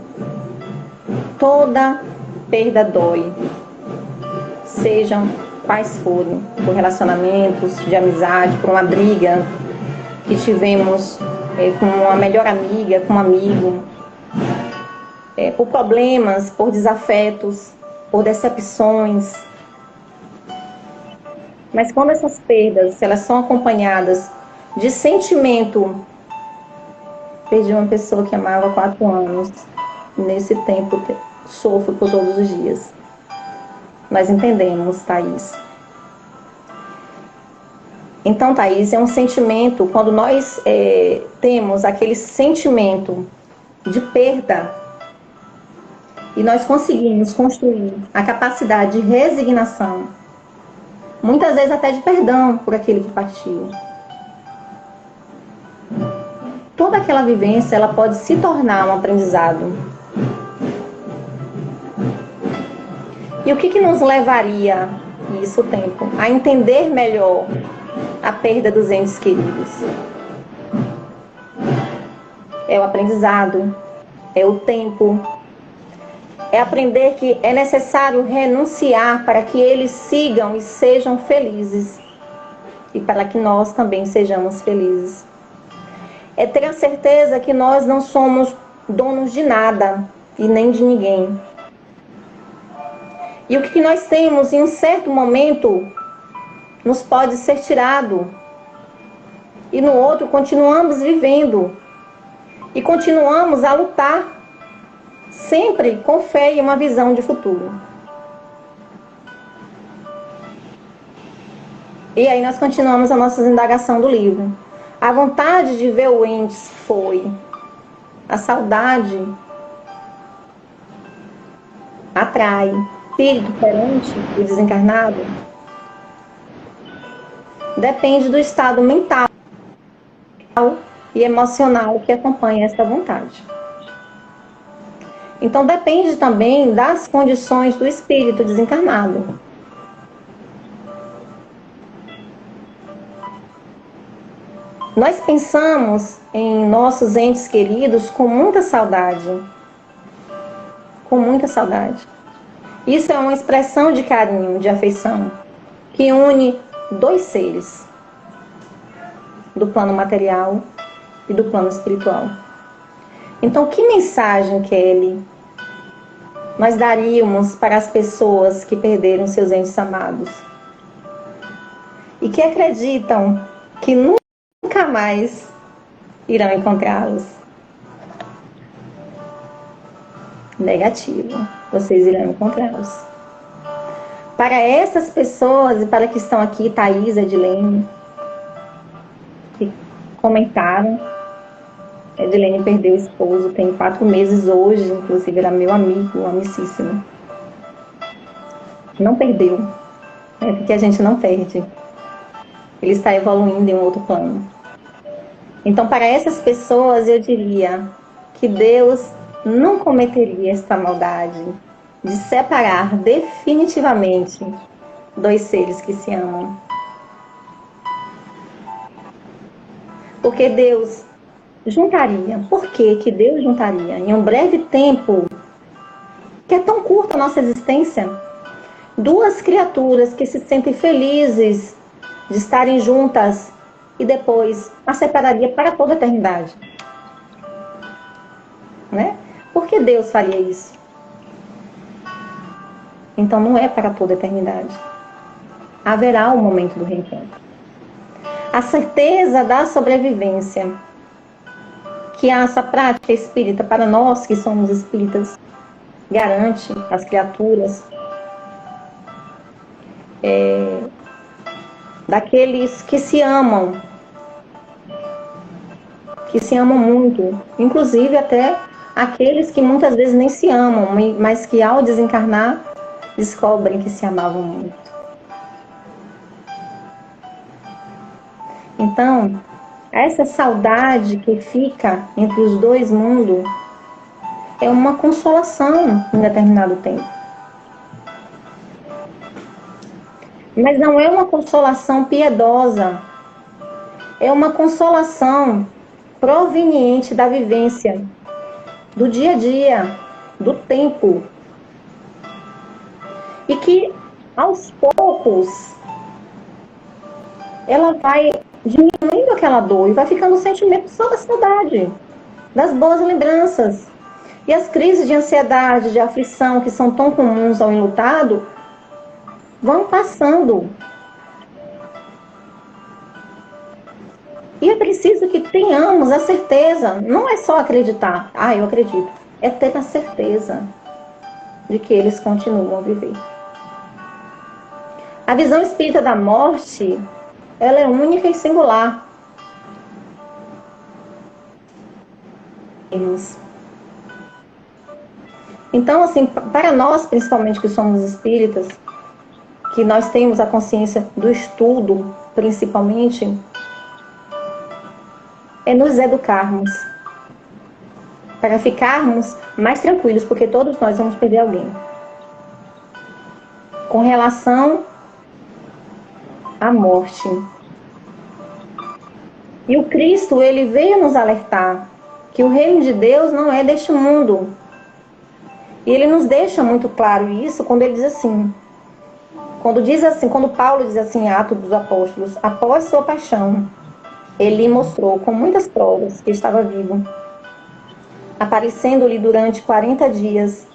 Toda perda dói, sejam quais forem, por relacionamentos de amizade, por uma briga que tivemos com uma melhor amiga, com um amigo, por problemas, por desafetos, por decepções. Mas quando essas perdas, elas são acompanhadas de sentimento, perdi uma pessoa que amava há 4 anos, nesse tempo sofro por todos os dias. Nós entendemos, Thaís. Então, Thaís, é um sentimento, quando nós temos aquele sentimento de perda, e nós conseguimos construir a capacidade de resignação, muitas vezes até de perdão por aquele que partiu. Toda aquela vivência, ela pode se tornar um aprendizado. E o que nos levaria, isso o tempo, a entender melhor a perda dos entes queridos? É o aprendizado, é o tempo, é aprender que é necessário renunciar para que eles sigam e sejam felizes e para que nós também sejamos felizes. É ter a certeza que nós não somos donos de nada e nem de ninguém. E o que nós temos em um certo momento nos pode ser tirado. E no outro continuamos vivendo. E continuamos a lutar. Sempre com fé e uma visão de futuro. E aí nós continuamos a nossa indagação do livro. A vontade de ver o ente foi. A saudade atrai. Espírito perante o desencarnado depende do estado mental e emocional que acompanha esta vontade. Então depende também das condições do espírito desencarnado. Nós pensamos em nossos entes queridos com muita saudade. Com muita saudade. Isso é uma expressão de carinho, de afeição, que une dois seres, do plano material e do plano espiritual. Então, que mensagem, Kelly, nós daríamos para as pessoas que perderam seus entes amados e que acreditam que nunca mais irão encontrá-los? Negativo. Vocês irão encontrá-los. Para essas pessoas e para que estão aqui, Thaís, Edilene, que comentaram, Edilene perdeu o esposo, tem 4 meses hoje, inclusive era meu amigo, amicíssimo. Não perdeu, porque a gente não perde. Ele está evoluindo em um outro plano. Então, para essas pessoas, eu diria que Deus não cometeria esta maldade de separar definitivamente dois seres que se amam. Porque Deus juntaria. Por que Deus juntaria? Em um breve tempo, que é tão curta a nossa existência, duas criaturas que se sentem felizes de estarem juntas e depois a separaria para toda a eternidade. Né? Por que Deus faria isso? Então não é para toda a eternidade. Haverá o momento do reencontro. A certeza da sobrevivência que essa prática espírita, para nós que somos espíritas, garante às criaturas daqueles que se amam muito, inclusive até aqueles que muitas vezes nem se amam, mas que ao desencarnar descobrem que se amavam muito. Então, essa saudade que fica entre os dois mundos é uma consolação em determinado tempo. Mas não é uma consolação piedosa, é uma consolação proveniente da vivência, do dia a dia, do tempo. E que, aos poucos, ela vai diminuindo aquela dor e vai ficando o sentimento só da saudade, das boas lembranças. E as crises de ansiedade, de aflição, que são tão comuns ao enlutado, vão passando. E é preciso que tenhamos a certeza, não é só acreditar, eu acredito, é ter a certeza de que eles continuam a viver. A visão espírita da morte, ela é única e singular. Então, assim, para nós, principalmente que somos espíritas, que nós temos a consciência do estudo, principalmente, é nos educarmos, para ficarmos mais tranquilos, porque todos nós vamos perder alguém. Com relação à morte. E o Cristo, ele veio nos alertar que o reino de Deus não é deste mundo. E ele nos deixa muito claro isso quando ele diz assim, quando Paulo diz assim em Atos dos Apóstolos, após sua paixão, ele mostrou com muitas provas que estava vivo, aparecendo-lhe durante 40 dias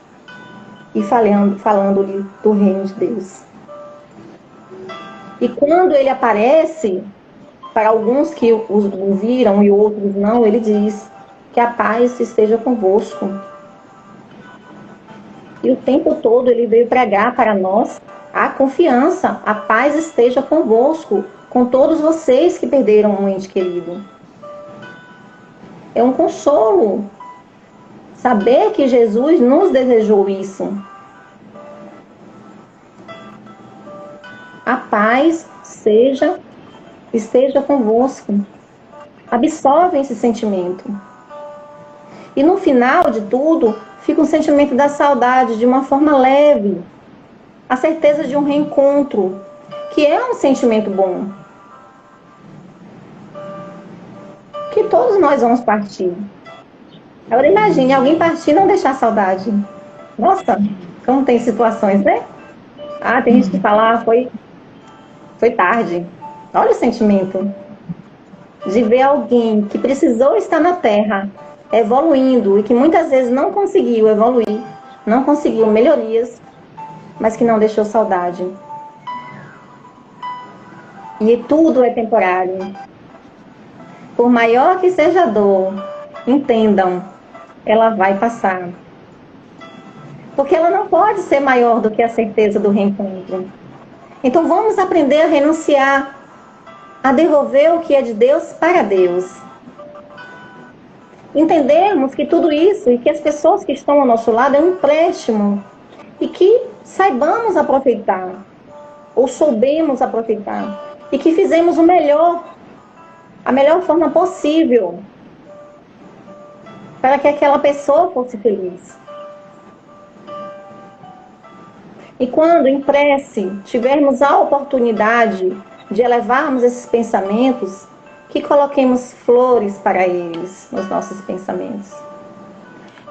e falando-lhe do reino de Deus. E quando ele aparece, para alguns que o viram e outros não, ele diz que a paz esteja convosco. E o tempo todo ele veio pregar para nós a confiança, a paz esteja convosco, com todos vocês que perderam um ente querido. É um consolo saber que Jesus nos desejou isso. A paz esteja convosco. Absorve esse sentimento. E no final de tudo, fica um sentimento da saudade de uma forma leve. A certeza de um reencontro, que é um sentimento bom. Que todos nós vamos partir. Agora imagine alguém partir e não deixar saudade. Nossa, como tem situações, né? Tem gente que fala, foi tarde. Olha o sentimento de ver alguém que precisou estar na Terra, evoluindo, e que muitas vezes não conseguiu evoluir, não conseguiu melhorias, mas que não deixou saudade. E tudo é temporário. Por maior que seja a dor, entendam, ela vai passar. Porque ela não pode ser maior do que a certeza do reencontro. Então vamos aprender a renunciar, a devolver o que é de Deus para Deus. Entendermos que tudo isso e que as pessoas que estão ao nosso lado é um empréstimo e que saibamos aproveitar, ou soubemos aproveitar, e que fizemos o melhor, a melhor forma possível para que aquela pessoa fosse feliz. E quando em prece tivermos a oportunidade de elevarmos esses pensamentos, que coloquemos flores para eles nos nossos pensamentos.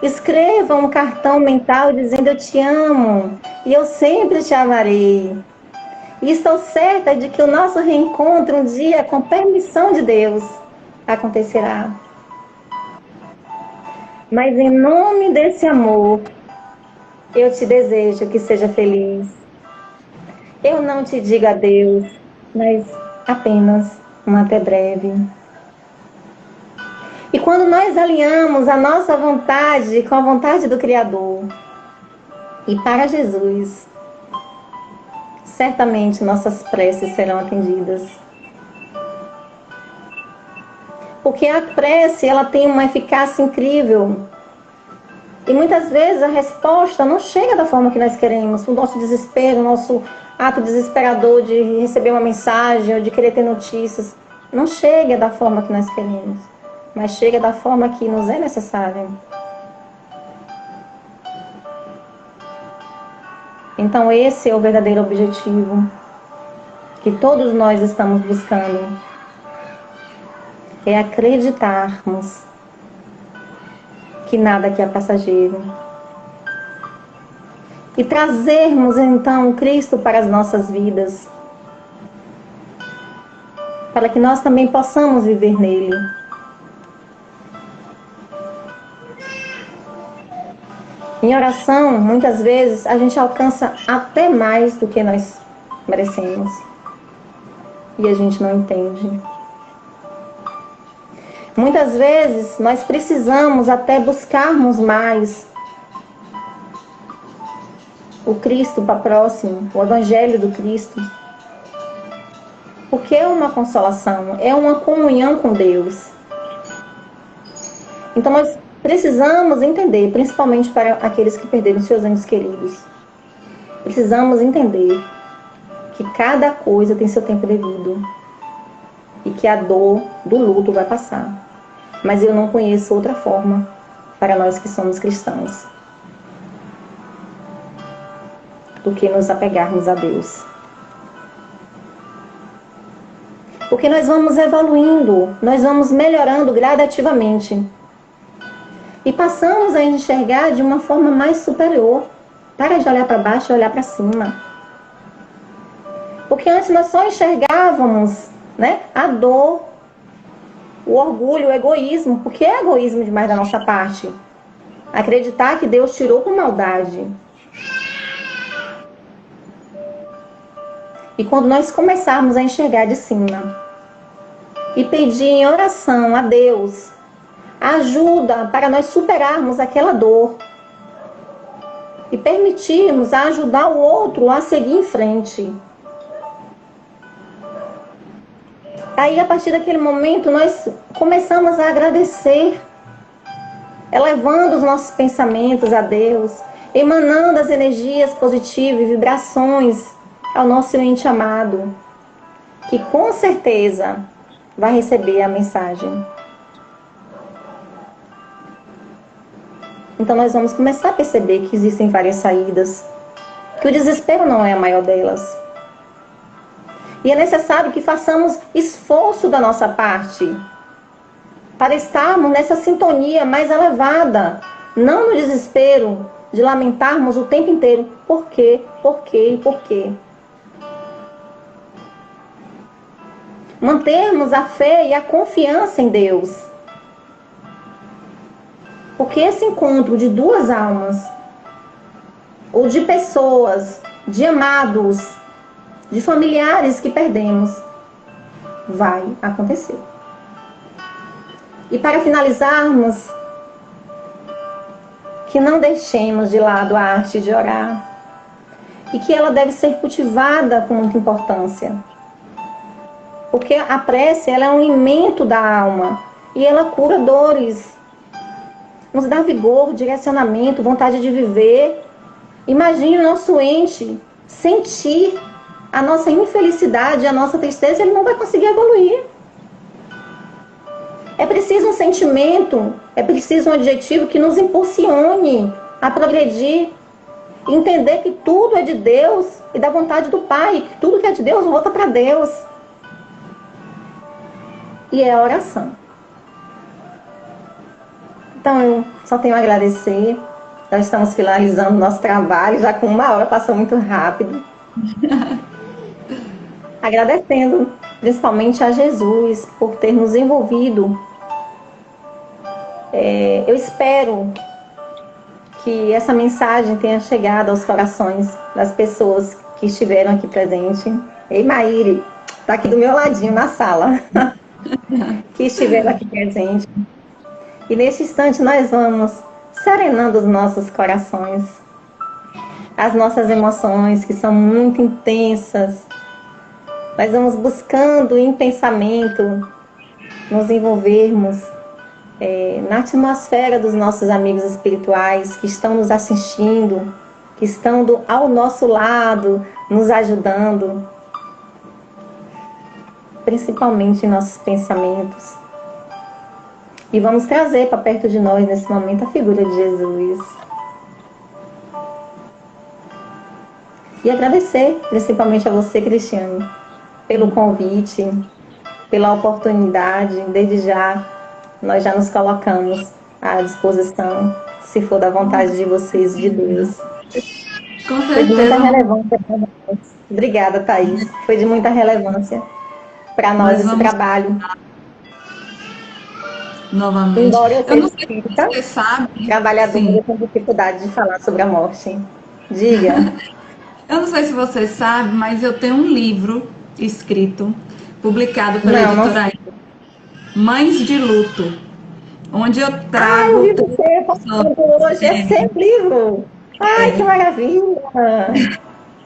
Escreva um cartão mental dizendo eu te amo e eu sempre te amarei. E estou certa de que o nosso reencontro um dia, com permissão de Deus, acontecerá. Mas em nome desse amor, eu te desejo que seja feliz. Eu não te digo adeus, mas apenas um até breve. E quando nós alinhamos a nossa vontade com a vontade do Criador e para Jesus, certamente nossas preces serão atendidas. Porque a prece, ela tem uma eficácia incrível. E muitas vezes a resposta não chega da forma que nós queremos. O nosso desespero, o nosso ato desesperador de receber uma mensagem ou de querer ter notícias, não chega da forma que nós queremos, mas chega da forma que nos é necessária. Então esse é o verdadeiro objetivo que todos nós estamos buscando. É acreditarmos que nada aqui é passageiro. E trazermos então Cristo para as nossas vidas, para que nós também possamos viver nele. Em oração, muitas vezes, a gente alcança até mais do que nós merecemos. E a gente não entende. Muitas vezes nós precisamos até buscarmos mais o Cristo para próximo, o Evangelho do Cristo. Porque é uma consolação, é uma comunhão com Deus. Então nós precisamos entender, principalmente para aqueles que perderam seus entes queridos, precisamos entender que cada coisa tem seu tempo devido e que a dor do luto vai passar. Mas eu não conheço outra forma para nós que somos cristãos do que nos apegarmos a Deus. Porque nós vamos evoluindo, nós vamos melhorando gradativamente. E passamos a enxergar de uma forma mais superior. Para de olhar para baixo e olhar para cima. Porque antes nós só enxergávamos, né, a dor, o orgulho, o egoísmo. Porque é egoísmo demais da nossa parte. Acreditar que Deus tirou por maldade. E quando nós começarmos a enxergar de cima e pedir em oração a Deus ajuda para nós superarmos aquela dor e permitirmos ajudar o outro a seguir em frente. Aí, a partir daquele momento, nós começamos a agradecer, elevando os nossos pensamentos a Deus, emanando as energias positivas e vibrações ao nosso ente amado, que com certeza vai receber a mensagem. Então nós vamos começar a perceber que existem várias saídas, que o desespero não é a maior delas. E é necessário que façamos esforço da nossa parte para estarmos nessa sintonia mais elevada, não no desespero de lamentarmos o tempo inteiro por quê, por quê e por quê. Mantermos a fé e a confiança em Deus. Porque esse encontro de duas almas, ou de pessoas, de amados, de familiares que perdemos, vai acontecer. E para finalizarmos, que não deixemos de lado a arte de orar, e que ela deve ser cultivada com muita importância. Porque a prece, ela é um alimento da alma, e ela cura dores, nos dá vigor, direcionamento, vontade de viver. Imagine o nosso ente sentir a nossa infelicidade, a nossa tristeza, ele não vai conseguir evoluir. É preciso um sentimento, é preciso um adjetivo que nos impulsione a progredir, entender que tudo é de Deus e da vontade do Pai, que tudo que é de Deus volta para Deus. E é a oração. Então, eu só tenho a agradecer. Nós estamos finalizando o nosso trabalho, já com 1 hora, passou muito rápido. Agradecendo principalmente a Jesus por ter nos envolvido. Eu espero que essa mensagem tenha chegado aos corações das pessoas que estiveram aqui presentes. Ei, Maíre, está aqui do meu ladinho na sala. Que estiveram aqui presentes. E nesse instante nós vamos serenando os nossos corações, as nossas emoções que são muito intensas. Nós vamos buscando em pensamento nos envolvermos na atmosfera dos nossos amigos espirituais que estão nos assistindo, que estão ao nosso lado, nos ajudando, principalmente em nossos pensamentos. E vamos trazer para perto de nós, nesse momento, a figura de Jesus. E agradecer, principalmente a você, Cristiane, pelo convite, pela oportunidade. Desde já, nós já nos colocamos à disposição, se for da vontade de vocês, de Deus. Com certeza. Foi de muita relevância para nós. Obrigada, Thaís. Foi de muita relevância para nós esse trabalho. Novamente. Embora eu não sei se você sabe. Trabalhadora com dificuldade de falar sobre a morte. Diga. Eu não sei se você sabe, mas eu tenho um livro escrito, publicado pela editora. Mães de Luto, onde eu Ah, eu trago. vi você postando hoje esse livro. Ai, que maravilha!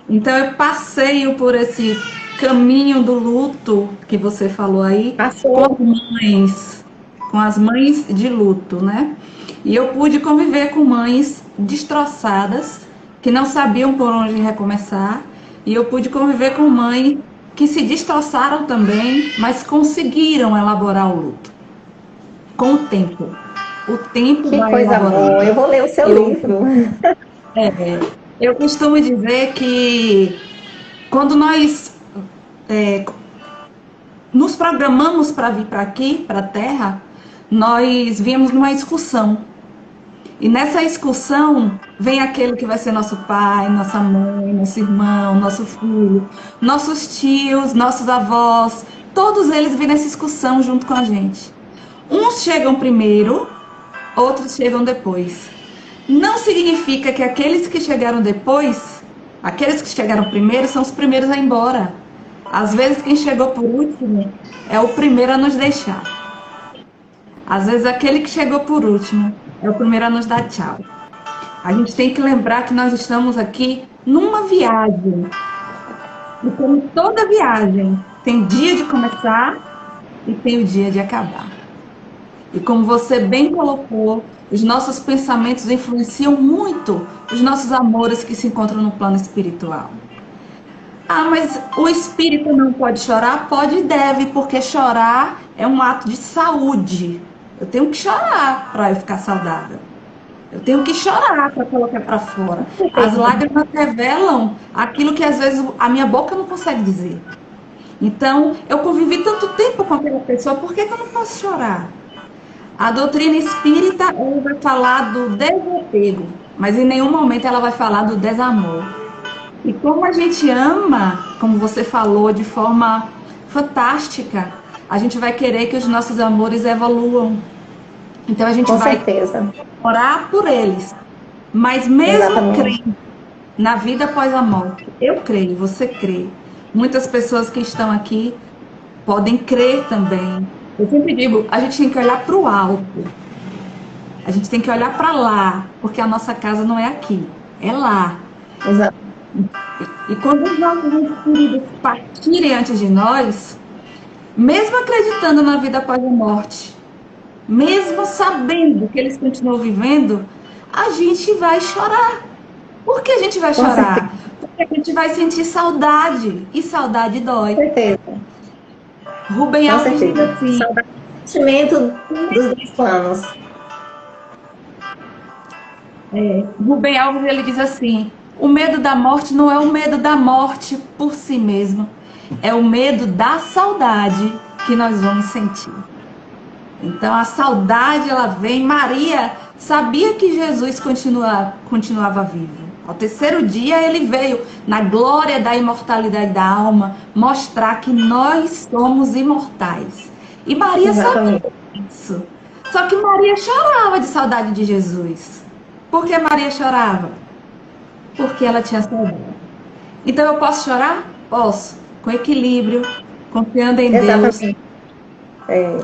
Então eu passeio por esse caminho do luto que você falou aí, com as Passou. mães, com as mães de luto, né? E eu pude conviver com mães destroçadas, que não sabiam por onde recomeçar, e eu pude conviver com mães que se destroçaram também, mas conseguiram elaborar o luto com o tempo. O tempo Que vai coisa boa. elaborando. Eu vou ler o seu Eu, livro. eu costumo dizer que quando nós nos programamos para vir para aqui, para a Terra, nós viemos numa excursão. E nessa excursão vem aquele que vai ser nosso pai, nossa mãe, nosso irmão, nosso filho, nossos tios, nossos avós, todos eles vêm nessa excursão junto com a gente. Uns chegam primeiro, outros chegam depois. Não significa que aqueles que chegaram depois, aqueles que chegaram primeiro, são os primeiros a ir embora. Às vezes, quem chegou por último é o primeiro a nos deixar. Às vezes, aquele que chegou por último é o primeiro a nos dar tchau. A gente tem que lembrar que nós estamos aqui numa viagem. E como toda viagem, tem dia de começar e tem o dia de acabar. E como você bem colocou, os nossos pensamentos influenciam muito os nossos amores que se encontram no plano espiritual. Ah, mas o espírito não pode chorar? Pode e deve, porque chorar é um ato de saúde. Eu tenho que chorar para eu ficar saudável. Eu tenho que chorar para colocar para fora. As lágrimas revelam aquilo que às vezes a minha boca não consegue dizer. Então, eu convivi tanto tempo com aquela pessoa, por que eu não posso chorar? A doutrina espírita ela vai falar do desapego, mas em nenhum momento ela vai falar do desamor. E como a gente ama, como você falou, de forma fantástica, a gente vai querer que os nossos amores evoluam. Então a gente Com vai certeza. orar por eles. Mas mesmo Exatamente. crendo na vida após a morte, eu creio, você crê. Muitas pessoas que estão aqui podem crer também. Eu sempre digo, a gente tem que olhar para o alto. A gente tem que olhar para lá, porque a nossa casa não é aqui, é lá. Exato. E quando os nossos espíritos partirem antes de nós, mesmo acreditando na vida após a morte, mesmo sabendo que eles continuam vivendo, a gente vai chorar. Por que a gente vai Com certeza. chorar? Porque a gente vai sentir saudade, e saudade Com dói. certeza. Rubem Com Alves diz certeza. assim, Saudade do sentimento dos dois planos. Rubem Alves ele diz assim, o medo da morte não é o medo da morte por si mesmo, é o medo da saudade que nós vamos sentir. Então a saudade ela vem. Maria sabia que Jesus continuava vivo. Ao terceiro dia ele veio na glória da imortalidade da alma mostrar que nós somos imortais. E Maria sabia Exatamente. isso. Só que Maria chorava de saudade de Jesus. Por que Maria chorava? Porque ela tinha saudade. Então eu posso chorar? Posso. Com equilíbrio, confiando em Deus, Exatamente. É.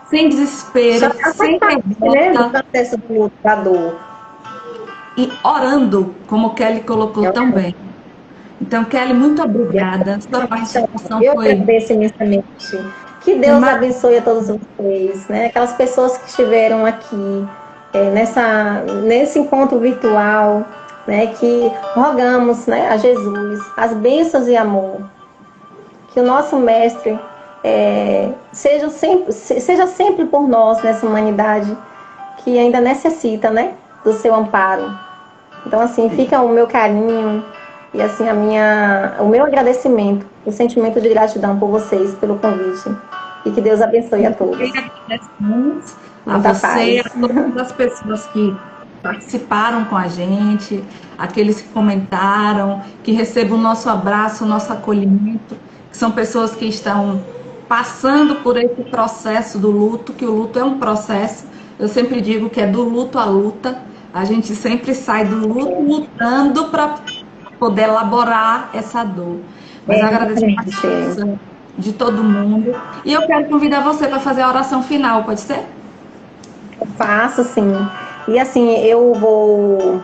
sem desespero, Chorar faz sem parte, né, do revolta processo do luto, da dor. e orando, como Kelly colocou tão bem. Então, Kelly, muito obrigada. Sua participação Eu foi agradeço imensamente. Que Deus abençoe a todos vocês, né? Aquelas pessoas que estiveram aqui nesse encontro virtual, né? Que rogamos, né, a Jesus as bênçãos e amor. Que o nosso mestre seja sempre por nós nessa humanidade que ainda necessita, né, do seu amparo. Então, assim, fica o meu carinho e, assim, o meu agradecimento, o sentimento de gratidão por vocês, pelo convite. E que Deus abençoe a todos. agradecemos a Muita você e a paz. todas as pessoas que participaram com a gente, aqueles que comentaram, que recebam o nosso abraço, o nosso acolhimento, que são pessoas que estão passando por esse processo do luto, que o luto é um processo. Eu sempre digo que é do luto à luta. A gente sempre sai do luto lutando para poder elaborar essa dor. Mas eu agradeço a Exatamente. participação de todo mundo. E eu quero convidar você para fazer a oração final, pode ser? Faço, sim. E assim, eu vou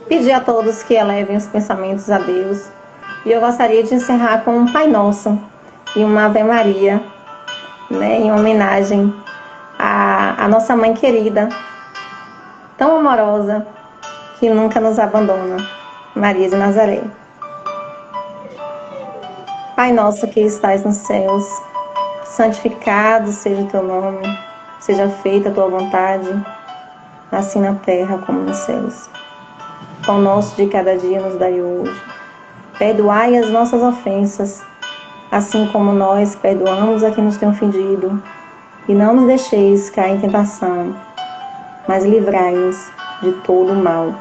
pedir a todos que elevem os pensamentos a Deus. E eu gostaria de encerrar com um Pai Nosso e uma Ave Maria, né, em homenagem à nossa mãe querida, tão amorosa, que nunca nos abandona, Maria de Nazaré. Pai nosso que estais nos céus, santificado seja o teu nome, seja feita a tua vontade, assim na terra como nos céus. Pão nosso de cada dia nos dai hoje. Perdoai as nossas ofensas, assim como nós perdoamos a quem nos tem ofendido. E não nos deixeis cair em tentação, mas livrai-nos de todo o mal.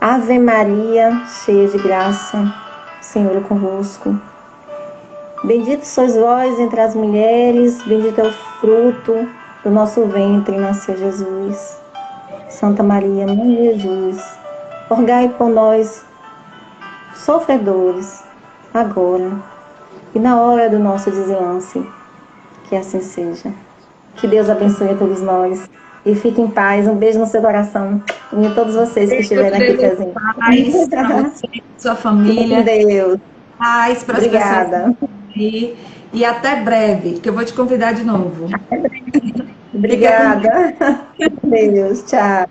Ave Maria, cheia de graça, o Senhor é convosco. Bendito sois vós entre as mulheres, bendito é o fruto do nosso ventre, nasceu Jesus. Santa Maria, Mãe de Jesus, rogai por nós, sofredores, agora e na hora do nosso desenlace. Que assim seja. Que Deus abençoe a todos nós. E fique em paz. Um beijo no seu coração. E a todos vocês que estiverem aqui presentes. Paz para você e sua família. Com Deus. Paz para as Obrigada. pessoas aqui. E até breve, que eu vou te convidar de novo. Obrigada. Deus. Tchau.